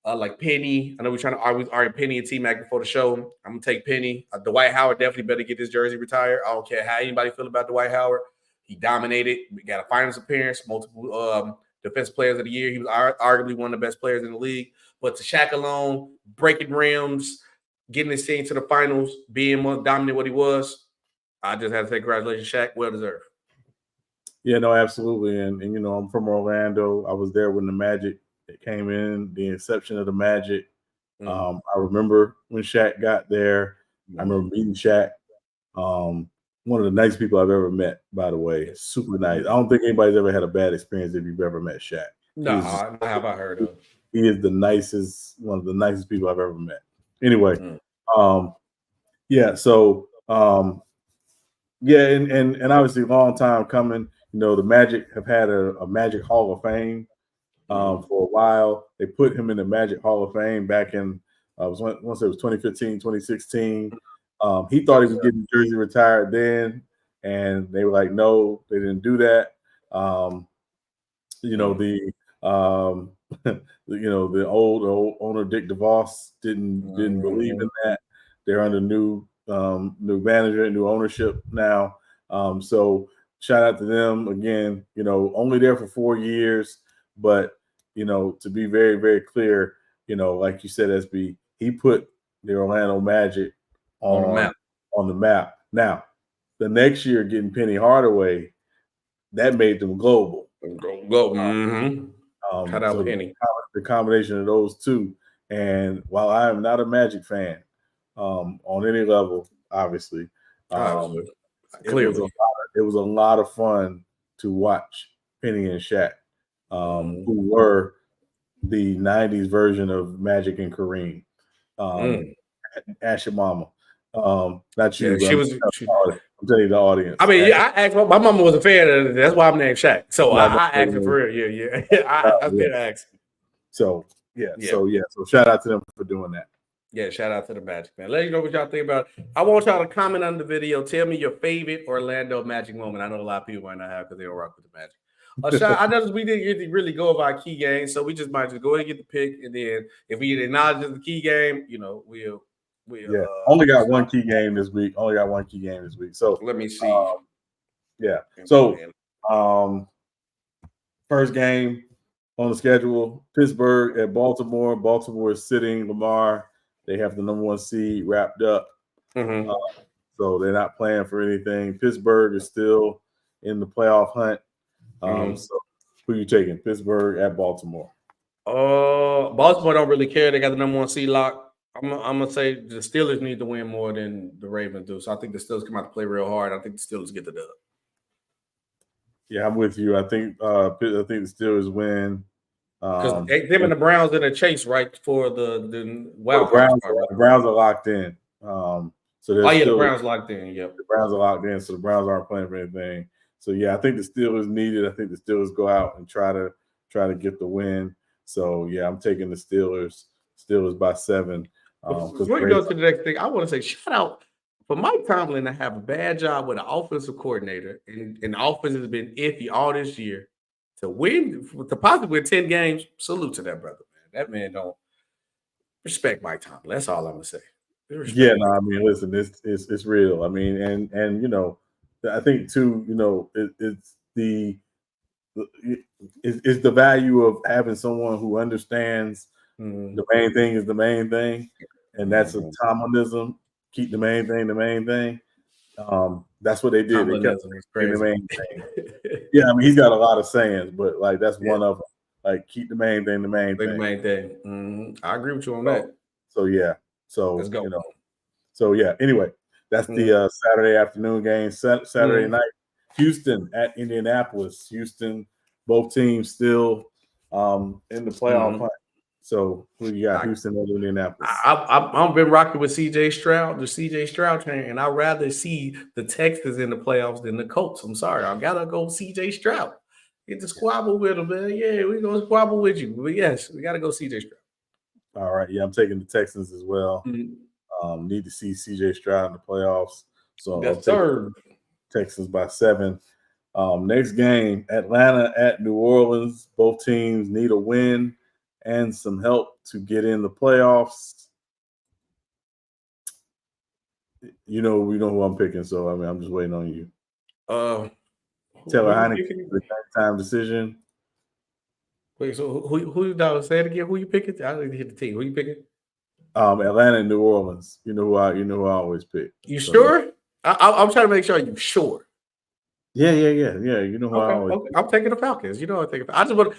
Like Penny. I know we're trying to argue Penny and T-Mac before the show. I'm going to take Penny. Dwight Howard definitely better get his jersey retired. I don't care how anybody feel about Dwight Howard. He dominated. We got a finals appearance, multiple defensive players of the year. He was arguably one of the best players in the league. But to Shaq alone, breaking rims, getting his team to the finals, being more dominant what he was, I just had to say congratulations, Shaq. Well deserved. Yeah, no, absolutely. And you know, I'm from Orlando. I was there when the Magic came in, the inception of the Magic. I remember when Shaq got there. I remember meeting Shaq. One of the nicest people I've ever met, by the way. Super nice. I don't think anybody's ever had a bad experience if you've ever met Shaq. No, I have I heard of. He is the nicest, one of the nicest people I've ever met. Anyway, yeah, so yeah, and obviously long time coming. You know, the Magic have had a Magic Hall of Fame for a while. They put him in the Magic Hall of Fame back in once it was 2015, 2016. He thought he was getting jersey retired then, and they were like, no, they didn't do that. You know, the the old owner Dick DeVos didn't believe in that. They're under new manager, new ownership now. So shout out to them again. You know, only there for 4 years, but you know, to be very, very clear, you know, like you said, SB, he put the Orlando Magic on the map. Now, the next year getting Penny Hardaway, that made them global. Cut out Penny. The combination of those two. And while I am not a Magic fan on any level, obviously, clearly, it was a lot of fun to watch Penny and Shaq, who were the 90s version of Magic and Kareem. Ask your mama. Not you. Yeah, I'm telling you the audience. I mean, I asked. My mama was a fan of it. That's why I'm named Shaq. So I asked her for real. Yeah. I did ask. So So shout out to them for doing that. Yeah, shout out to the Magic, man. Let you know what y'all think about it. I want y'all to comment on the video. Tell me your favorite Orlando Magic moment. I know a lot of people might not have because they don't rock with the Magic. I noticed we didn't get to really go over our key game, so we just might just go ahead and get the pick, and then if we get acknowledged as the key game, you know, we'll only got one key game this week. So let me see. First game on the schedule: Pittsburgh at Baltimore. Baltimore is sitting Lamar. They have the number 1 seed wrapped up, so they're not playing for anything. Pittsburgh is still in the playoff hunt. So who are you taking? Pittsburgh at Baltimore? Baltimore don't really care. They got the number 1 seed locked. I'm gonna say the Steelers need to win more than the Ravens do. So I think the Steelers come out to play real hard. I think the Steelers get the dub. Yeah, I'm with you. I think the Steelers win. Because them and the Browns in a chase, right, for the wild card. The Browns are locked in. The Browns locked in. Yep, the Browns are locked in, so the Browns aren't playing for anything. So yeah, I think the Steelers need it. I think the Steelers go out and try to get the win. So yeah, I'm taking the Steelers. Steelers by 7. Before you go to the next thing, I want to say shout out for Mike Tomlin to have a bad job with an offensive coordinator, and the offense has been iffy all this year. To possibly win 10 games, salute to that brother, man. That man don't respect Mike Tomlin. That's all I'm gonna say. Yeah, no, I mean, listen, it's real. I mean, and you know, I think too, you know, it's the value of having someone who understands the main thing is the main thing. and that's a Tomlinism. Keep the main thing the main thing. That's what they did. They kept the main thing. Yeah, I mean, he's got a lot of sayings, but like that's one of them. Like, keep the main thing the main thing. The main thing. Mm-hmm. I agree with you on that. So yeah. So let's go. So yeah. Anyway, that's the Saturday afternoon game. Saturday night, Houston at Indianapolis. Houston, both teams still in the playoff hunt. So who you got? Houston or Indianapolis? I've been rocking with CJ Stroud, the CJ Stroud train, and I'd rather see the Texans in the playoffs than the Colts. I'm sorry, I gotta go CJ Stroud. Get to squabble with him, man. Yeah, we're gonna squabble with you. But yes, we gotta go CJ Stroud. All right, yeah, I'm taking the Texans as well. Need to see CJ Stroud in the playoffs. So that's third. Texans by 7. Next game, Atlanta at New Orleans. Both teams need a win and some help to get in the playoffs. We know who I'm picking, so I mean, I'm just waiting on you. Taylor Heineke, the time decision. Wait, so who say it again? Who you picking? I didn't hit the team. Who you picking? Atlanta and New Orleans. You know who I always pick. You sure? I'm trying to make sure you're sure. Yeah. You know who I always. Okay. I'm taking the Falcons. You know, I'm taking. I know.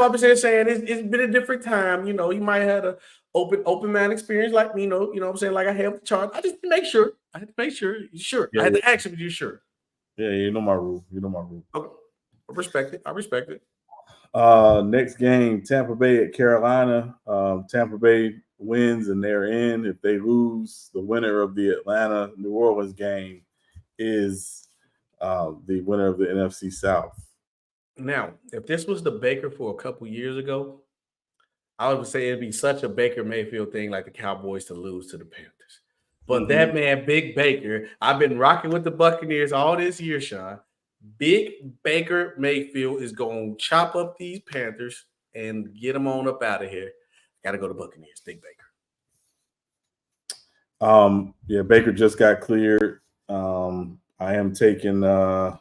I've been saying it's been a different time. You know, you might have had a open man experience like me. You know what I'm saying? Like I have the chart. I just make sure. I had to make sure. You sure? I had to ask you, you sure? Yeah, you know my rule. Okay. I respect it. Next game, Tampa Bay at Carolina. Tampa Bay wins and they're in. If they lose, the winner of the Atlanta New Orleans game is the winner of the NFC South. Now, if this was the Baker for a couple years ago, I would say it'd be such a Baker Mayfield thing like the Cowboys to lose to the Panthers. But that man, Big Baker, I've been rocking with the Buccaneers all this year, Sean. Big Baker Mayfield is going to chop up these Panthers and get them on up out of here. Got to go to Buccaneers. Big Baker. Yeah, Baker just got cleared. I am taking. I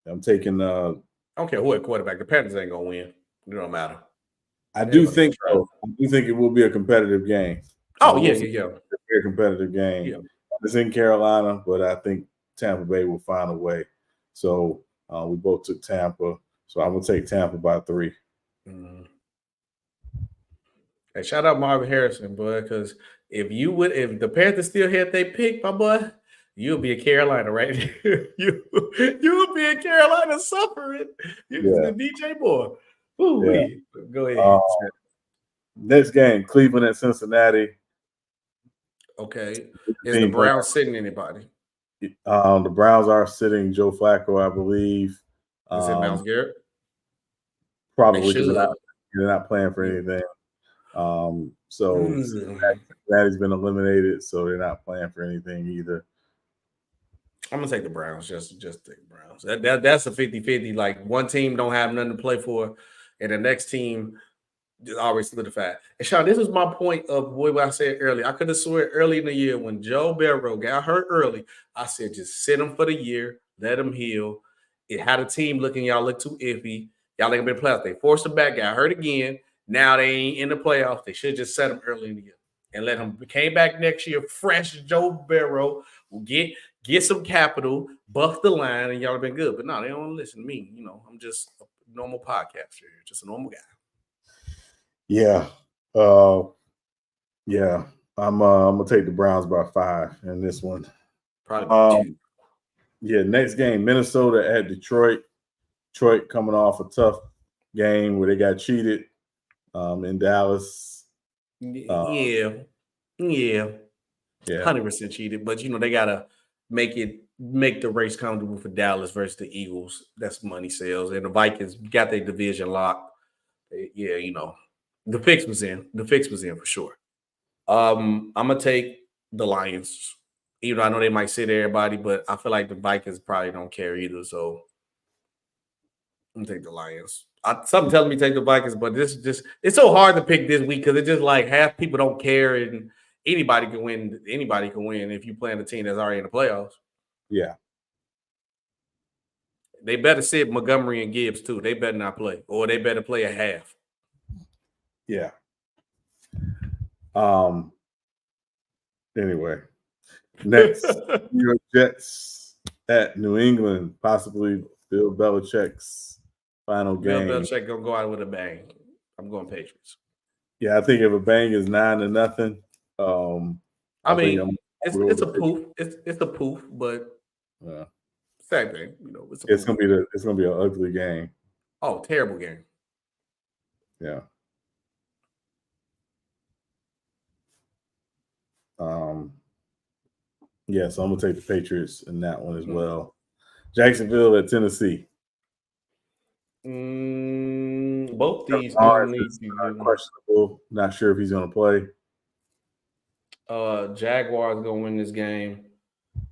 don't care who at quarterback. The Panthers ain't gonna win. It don't matter. I do think it will be a competitive game. Oh yeah. A very competitive game. Yeah. It's in Carolina, but I think Tampa Bay will find a way. So we both took Tampa. So I'm gonna take Tampa by 3. Hey, shout out Marvin Harrison, boy, because if the Panthers still had their pick, my boy, you'll be in Carolina right here. You'll be in Carolina suffering. You're the DJ boy. Go ahead. Next game, Cleveland at Cincinnati. Okay. Is the Browns sitting anybody? The Browns are sitting Joe Flacco, I believe. Is it Myles Garrett? Probably. They're not playing for anything. So Cincinnati's been eliminated, so they're not playing for anything either. I'm gonna take the Browns. Just take the Browns. That's a 50-50. Like one team don't have nothing to play for, and the next team is always solidified. And Sean, this is my point of what I said earlier. I could have sworn early in the year when Joe Burrow got hurt early, I said just sit him for the year, let him heal. It had a team looking, y'all look too iffy. Y'all ain't gonna be in the playoffs. They forced him back, got hurt again. Now they ain't in the playoffs. They should just set him early in the year and let him came back next year fresh. Joe Burrow will get some capital, buff the line, and y'all have been good. But no, they don't listen to me. You know, I'm just a normal podcaster, just a normal guy. Yeah. I'm gonna take the Browns by 5 in this one. Probably 2. Yeah, next game, Minnesota at Detroit. Detroit coming off a tough game where they got cheated in Dallas. 100% cheated. But they gotta make the race comfortable for Dallas versus the Eagles. That's money sales. And the Vikings got their division locked. The fix was in. The fix was in for sure. I'm gonna take the Lions. Even though I know they might sit everybody, but I feel like the Vikings probably don't care either. So I'm gonna take the Lions. Something telling me to take the Vikings, but it's so hard to pick this week because it's just like half people don't care and anybody can win. Anybody can win if you play on a team that's already in the playoffs. Yeah. They better sit Montgomery and Gibbs too. They better not play, or they better play a half. Yeah. Anyway, next, New York Jets at New England, possibly Bill Belichick's final game. Bill Belichick gonna go out with a bang. I'm going Patriots. Yeah, I think if a bang is 9-0, I mean, it's a poof. It's a poof, but same thing. You know, it's gonna be an ugly game. Oh, terrible game. Yeah. Yeah, so I'm gonna take the Patriots in that one as well. Jacksonville at Tennessee. Both these questionable. Not sure if he's gonna play. Jaguars gonna win this game.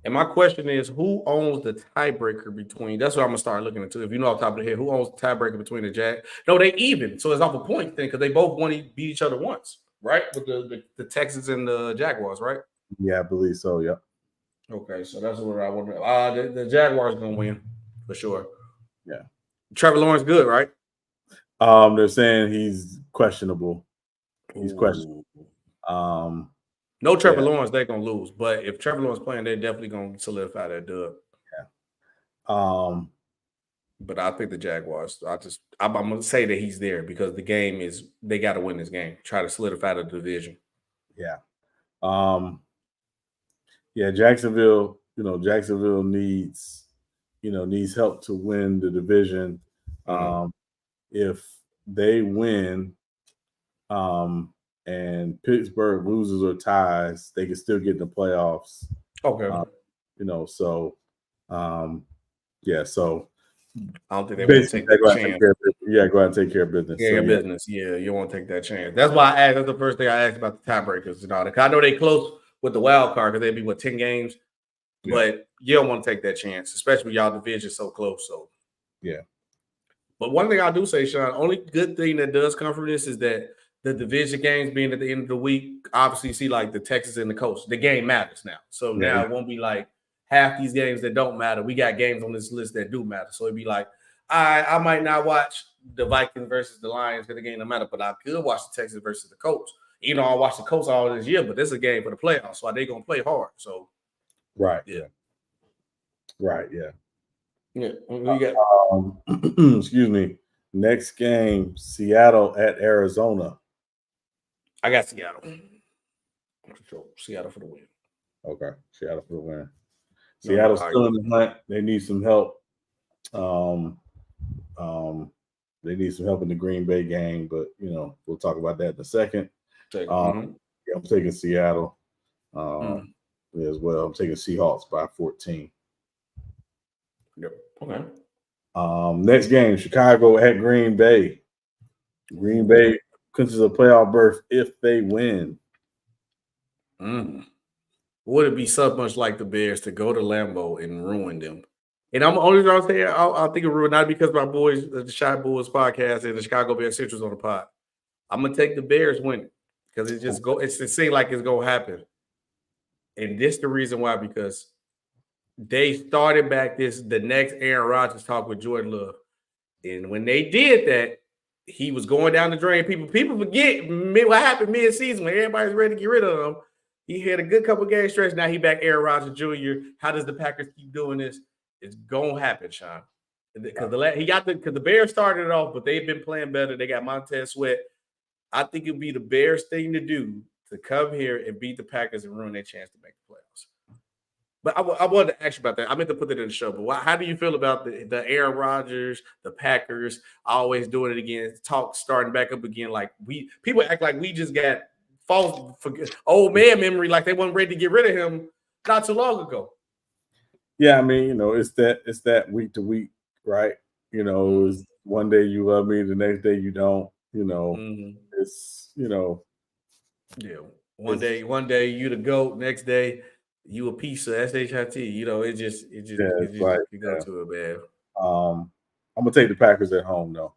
And my question is, who owns the tiebreaker between? That's what I'm gonna start looking into. If you know off the top of the head, who owns the tiebreaker between the Jag? No, they even. So it's off a point thing because they both beat each other once, right? With the Texans and the Jaguars, right? Yeah, I believe so. Yeah. Okay, so that's what I want to. The Jaguars gonna win for sure. Yeah. Trevor Lawrence good, right? They're saying he's questionable. He's questionable. No Trevor Lawrence, they're gonna lose. But if Trevor Lawrence playing, they're definitely gonna solidify that dub. Yeah. But I think the Jaguars. I'm gonna say that he's there because the game is they got to win this game. Try to solidify the division. Yeah. Yeah. Jacksonville. Jacksonville needs help to win the division. If they win, and Pittsburgh loses or ties, they can still get in the playoffs. Okay. So I don't think they want to take that chance. Go ahead and take care of business. Business. Yeah, you won't take that chance. That's why I asked. That's the first thing I asked about the tiebreakers and all that. I know they close with the wild card because they'd be 10 games, but you don't want to take that chance, especially with y'all division so close. So yeah. But one thing I do say, Sean, only good thing that does come from this is that the division games being at the end of the week, obviously see like the Texas and the Coast. The game matters now. So now it won't be like half these games that don't matter. We got games on this list that do matter. So it'd be like, I might not watch the Vikings versus the Lions because the game don't matter, but I could watch the Texas versus the Colts. I watched the Colts all this year, but this is a game for the playoffs, so they're gonna play hard. So right. Yeah. We got excuse me. Next game, Seattle at Arizona. I got Seattle. Seattle for the win. Okay, Seattle for the win. Seattle's still in the hunt. They need some help. They need some help in the Green Bay game, but we'll talk about that in a second. I'm taking Seattle as well. I'm taking Seahawks by 14. Yep. Okay. Next game, Chicago at Green Bay. Green Bay clinches a playoff berth if they win. Would it be so much like the Bears to go to Lambeau and ruin them? And I'm only going to say I'll think of ruin not because my boys, the Shy Bulls podcast and the Chicago Bears Central's on the pod. I'm gonna take the Bears winning because it seems like it's gonna happen. And this the reason why, because they started back the next Aaron Rodgers talk with Jordan Love. And when they did that, he was going down the drain. People forget what happened mid-season when everybody's ready to get rid of him. He had a good couple game stretch. Now he back Aaron Rodgers Jr. How does the Packers keep doing this? It's gonna happen, Sean. Because the Bears started it off, but they've been playing better. They got Montez Sweat. I think it'd be the Bears thing to do to come here and beat the Packers and ruin their chance to make the playoffs. But I wanted to ask you about that. I meant to put it in the show. But how do you feel about the Aaron Rodgers, the Packers always doing it again? Talk starting back up again. Like people act like we just got false old man memory, like they weren't ready to get rid of him not too long ago. Yeah, I mean, it's that week to week, right? It's one day you love me, the next day you don't. It's yeah. One day you the GOAT, next day you a piece of SHIT. It go to it, man. I'm gonna take the Packers at home though.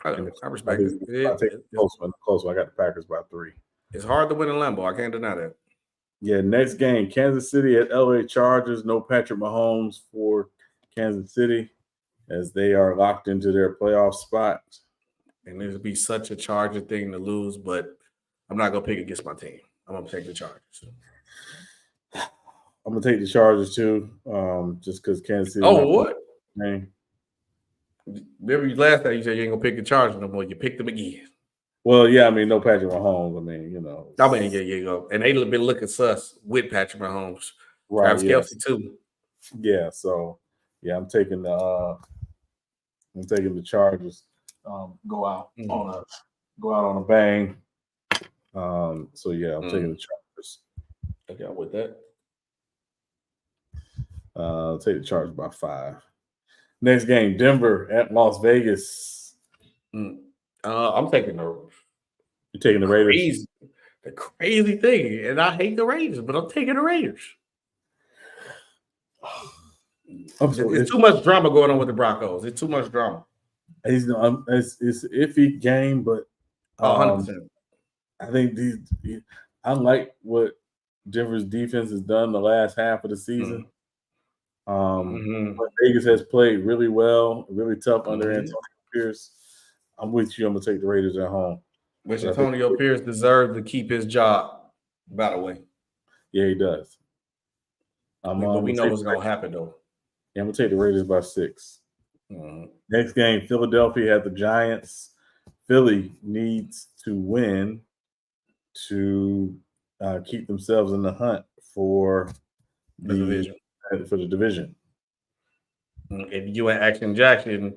I respect it. I'll take close one. I got the Packers by 3. It's hard to win in Lambeau. I can't deny that. Yeah, next game, Kansas City at LA Chargers. No Patrick Mahomes for Kansas City as they are locked into their playoff spot. And this would be such a Charger thing to lose, but I'm not going to pick against my team. I'm going to take the Chargers. I'm gonna take the Chargers too, just because Kansas City. Oh, what? Man. Remember last time you said you ain't gonna pick the Chargers no more. You picked them again. Well, yeah, I mean, no Patrick Mahomes. I mean, you know. I mean, yeah, you go. And they been looking sus with Patrick Mahomes. Right, Travis Kelce too. Yeah, so yeah, I'm taking the Chargers. Go out on a bang. So yeah, I'm taking the Chargers. Okay, I'm with that. I'll take the Chargers by 5. Next game, Denver at Las Vegas. I'm taking the. You're taking the Raiders. The crazy thing, and I hate the Raiders, but I'm taking the Raiders. It's too much drama going on with the Broncos. It's too much drama. It's an iffy game, but 100%. I think I like what Denver's defense has done the last half of the season. But Vegas has played really well, really tough under Antonio Pierce. I'm with you. I'm gonna take the Raiders at home. Which Antonio Pierce deserves to keep his job, by the way. Yeah, he does. But we know what's gonna happen though. Yeah, I'm gonna take the Raiders by 6. Next game, Philadelphia at the Giants. Philly needs to win to keep themselves in the hunt for the division. If you and Action Jackson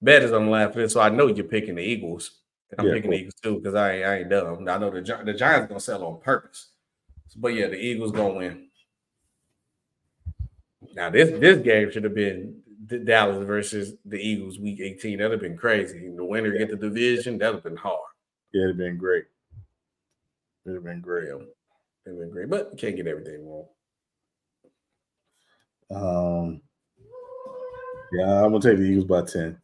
bet is on the line for this, so I know you're picking the Eagles. And I'm picking the Eagles too because I ain't dumb. I know the Giants gonna sell on purpose. But yeah, the Eagles gonna win. Now this game should have been Dallas versus the Eagles week 18. That'd have been crazy. The winner get the division. That'd have been hard. Yeah, it'd have been great. It'd have been great. It'd have been great, but you can't get everything wrong. Yeah, I'm gonna take the Eagles by 10.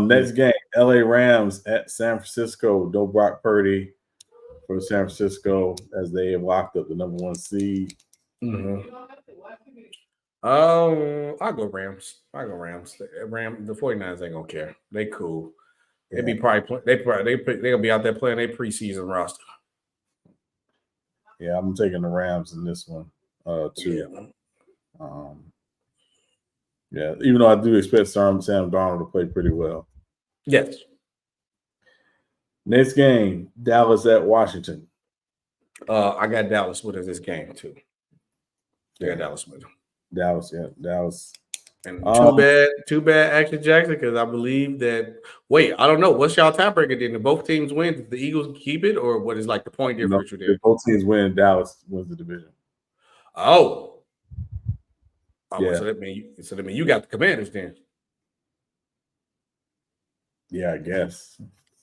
Next game, LA Rams at San Francisco. No Brock Purdy for San Francisco as they have locked up the number 1 seed. I'll go Rams. The 49ers ain't gonna care. They cool. They be they're gonna be out there playing their preseason roster. Yeah, I'm taking the Rams in this one too. Yeah, even though I do expect Sam Darnold to play pretty well. Yes. Next game, Dallas at Washington. I got Dallas with this game too. I got Dallas with them. Dallas. And too bad, Action Jackson, because I believe that. Wait, I don't know. What's y'all tiebreaker then? Do both teams win? Did the Eagles keep it, or what is like the point difference? If both teams win, Dallas wins the division. Yeah. So that means you got the Commanders then. Yeah, I guess.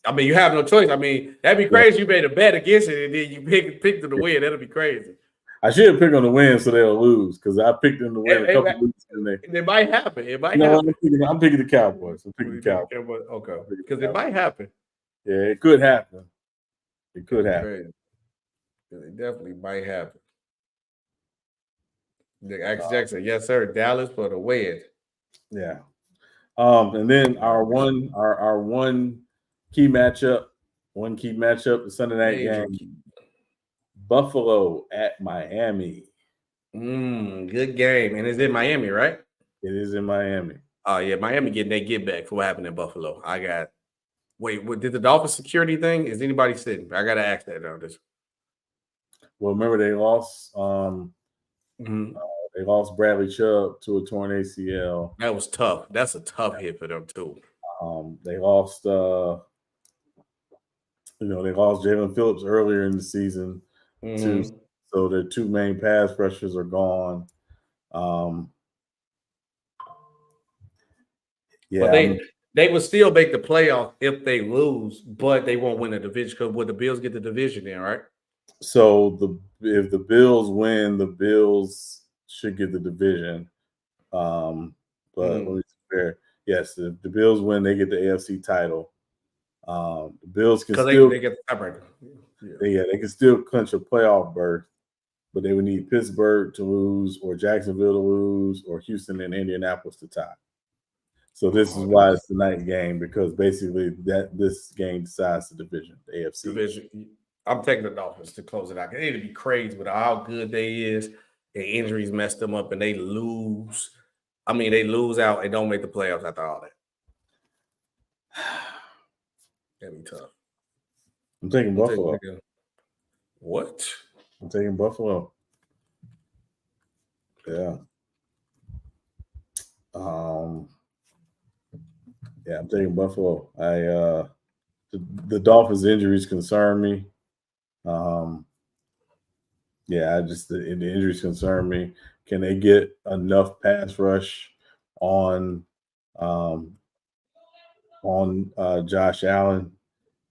I mean, you have no choice. I mean, that'd be crazy. You made a bet against it, and then you picked them to win. That'd be crazy. I should have picked them to win so they'll lose because I picked them to win a couple weeks. It might happen. I'm picking the Cowboys. Okay. Because it might happen. Yeah, it could happen. It could happen. It definitely might happen. Action Jackson, yes, sir. Dallas for the win. Yeah. And then our one key matchup, the Sunday night game. Buffalo at Miami. Good game. And it's in Miami, right? It is in Miami. Oh, yeah. Miami getting that get back for what happened in Buffalo. Did the Dolphins security thing? Is anybody sitting? I got to ask that on this. Well, remember they lost they lost Bradley Chubb to a torn ACL. That was tough. That's a tough hit for them, too. They lost Jalen Phillips earlier in the season. Too. So their 2 main pass rushers are gone. But they would still make the playoff if they lose, but they won't win the division. Because would the Bills get the division then, right? So if the Bills win, the Bills should get the division. But let me be fair. Yes, if the Bills win, they get the AFC title. The Bills can still they get the tiebreaker. Yeah, they can still clinch a playoff berth, but they would need Pittsburgh to lose, or Jacksonville to lose, or Houston and Indianapolis to tie. So this is why it's the night game, because basically this game decides the division, the AFC division. I'm taking the Dolphins to close it out. It'd be crazy with how good they is. and injuries messed them up, and they lose. I mean, they lose out and don't make the playoffs after all that. That'd be tough. I'm taking Buffalo. What? I'm taking Buffalo. Yeah. Yeah, I'm taking Buffalo. The Dolphins' injuries concern me. Yeah, the injuries concern me. Can they get enough pass rush on Josh Allen?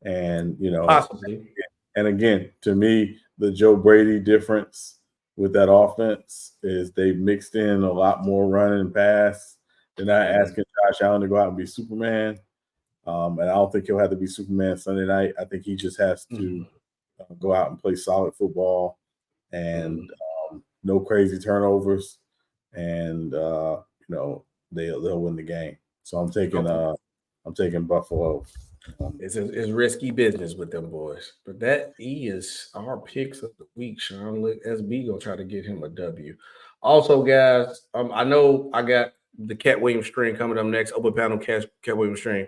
And Possibly. And again, to me, the Joe Brady difference with that offense is they mixed in a lot more run and pass. They're not asking Josh Allen to go out and be Superman. And I don't think he'll have to be Superman Sunday night. I think he just has to go out and play solid football and no crazy turnovers. And they'll win the game. So I'm taking Buffalo. It's risky business with them boys. But that is our picks of the week, Sean. Look, SB gonna try to get him a W. Also, guys, I know I got the Cat Williams stream coming up next. Open panel Cat Williams stream.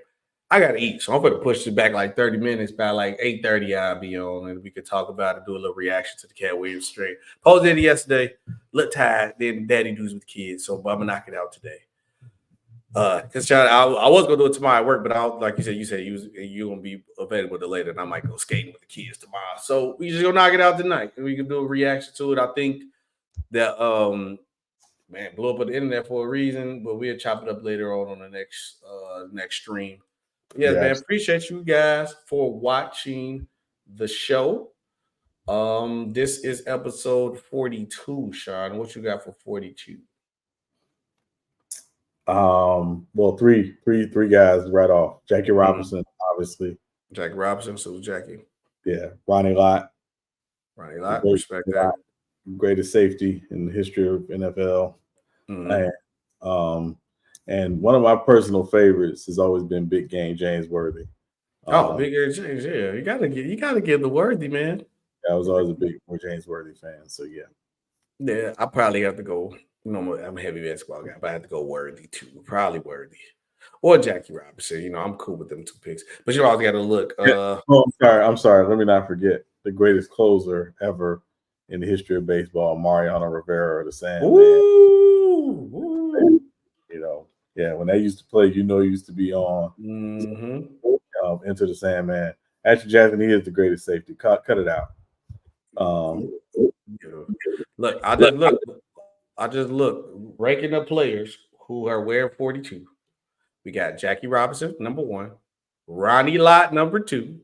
I gotta eat, so I'm gonna push it back like 30 minutes. By like 8:30, I'll be on, and we could talk about it, do a little reaction to the Cat Williams stream. Posted it yesterday. Look tired. Then daddy dudes with kids, so I'm gonna knock it out today. Because I was gonna do it tomorrow at work, but like you said you gonna be available later, and I might go skating with the kids tomorrow. So we just gonna knock it out tonight, and we can do a reaction to it. I think that blew up on the internet for a reason, but we'll chop it up later on the next stream. Yes, man. Appreciate you guys for watching the show. This is episode 42, Sean. What you got for 42? Well, three guys right off. Jackie Robinson, obviously. Jackie Robinson, so Jackie. Yeah, Ronnie Lott. Respect that. Greatest safety in the history of NFL. And one of my personal favorites has always been Big Game James Worthy. Big Game James, yeah. You gotta give the Worthy, man. I was always a big James Worthy fan, so yeah. Yeah, I probably have to go. I'm a heavy basketball guy, but I have to go Worthy too. Probably Worthy or Jackie Robinson. I'm cool with them two picks, but you always got to look. I'm sorry. Let me not forget the greatest closer ever in the history of baseball, Mariano Rivera, the Sandman. Yeah, when they used to play, he used to be on Into the Sandman. Actually, Jackson, he is the greatest safety. Cut it out. Look, I just look ranking up players who are wearing 42. We got Jackie Robinson, number 1, Ronnie Lott, number 2.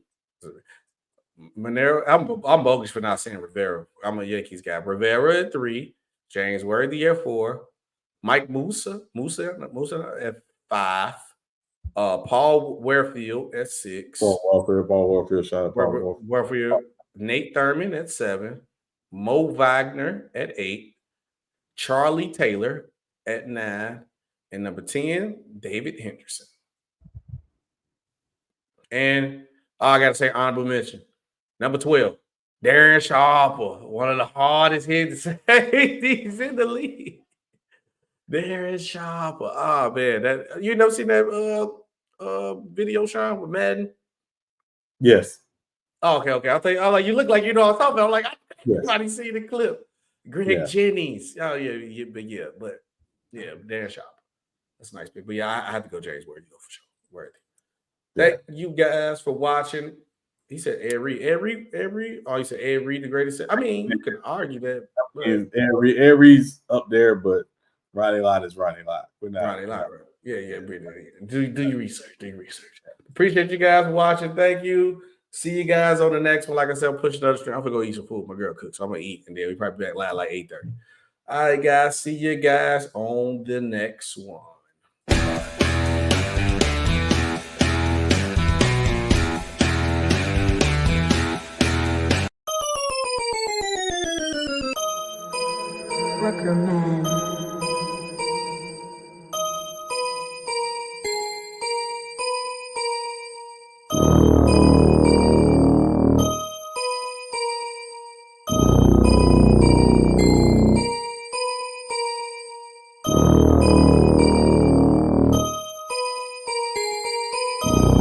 Monero, I'm bogus for not saying Rivera. I'm a Yankees guy. Rivera at 3, James Worthy at 4, Mike Musa at 5, Paul Warfield at 6. Paul Warfield, shout out Paul Warfield. Nate Thurman at 7, Mo Wagner at 8, Charlie Taylor at 9, and number 10, David Henderson. And I got to say honorable mention. Number 12, Darren Sharper, one of the hardest hitting safeties in the league. Darren Sharper. Oh, man. That you never seen that video, Sean, with Madden? Yes. Oh, okay. I like you look like you know what I'm talking about. I'm like, everybody seen the clip. Greg Jennings. Oh, yeah, Darren Sharper. That's a nice pick. But yeah, I have to go James Worthy for sure. Worthy. Thank you guys for watching. He said Ed Reed. Oh, he said Ed Reed, the greatest. I mean, you can argue that. Ed Reed's up there, but Ronnie Lott is Ronnie Lott. Ronnie Lott. Right? Yeah. Do your research. Appreciate you guys watching. Thank you. See you guys on the next one. Like I said, I'm pushing another stream. I'm gonna go eat some food. My girl cooks, so I'm gonna eat, and then we probably back live like 8:30. All right, guys. See you guys on the next one. Ruckerman. Peace.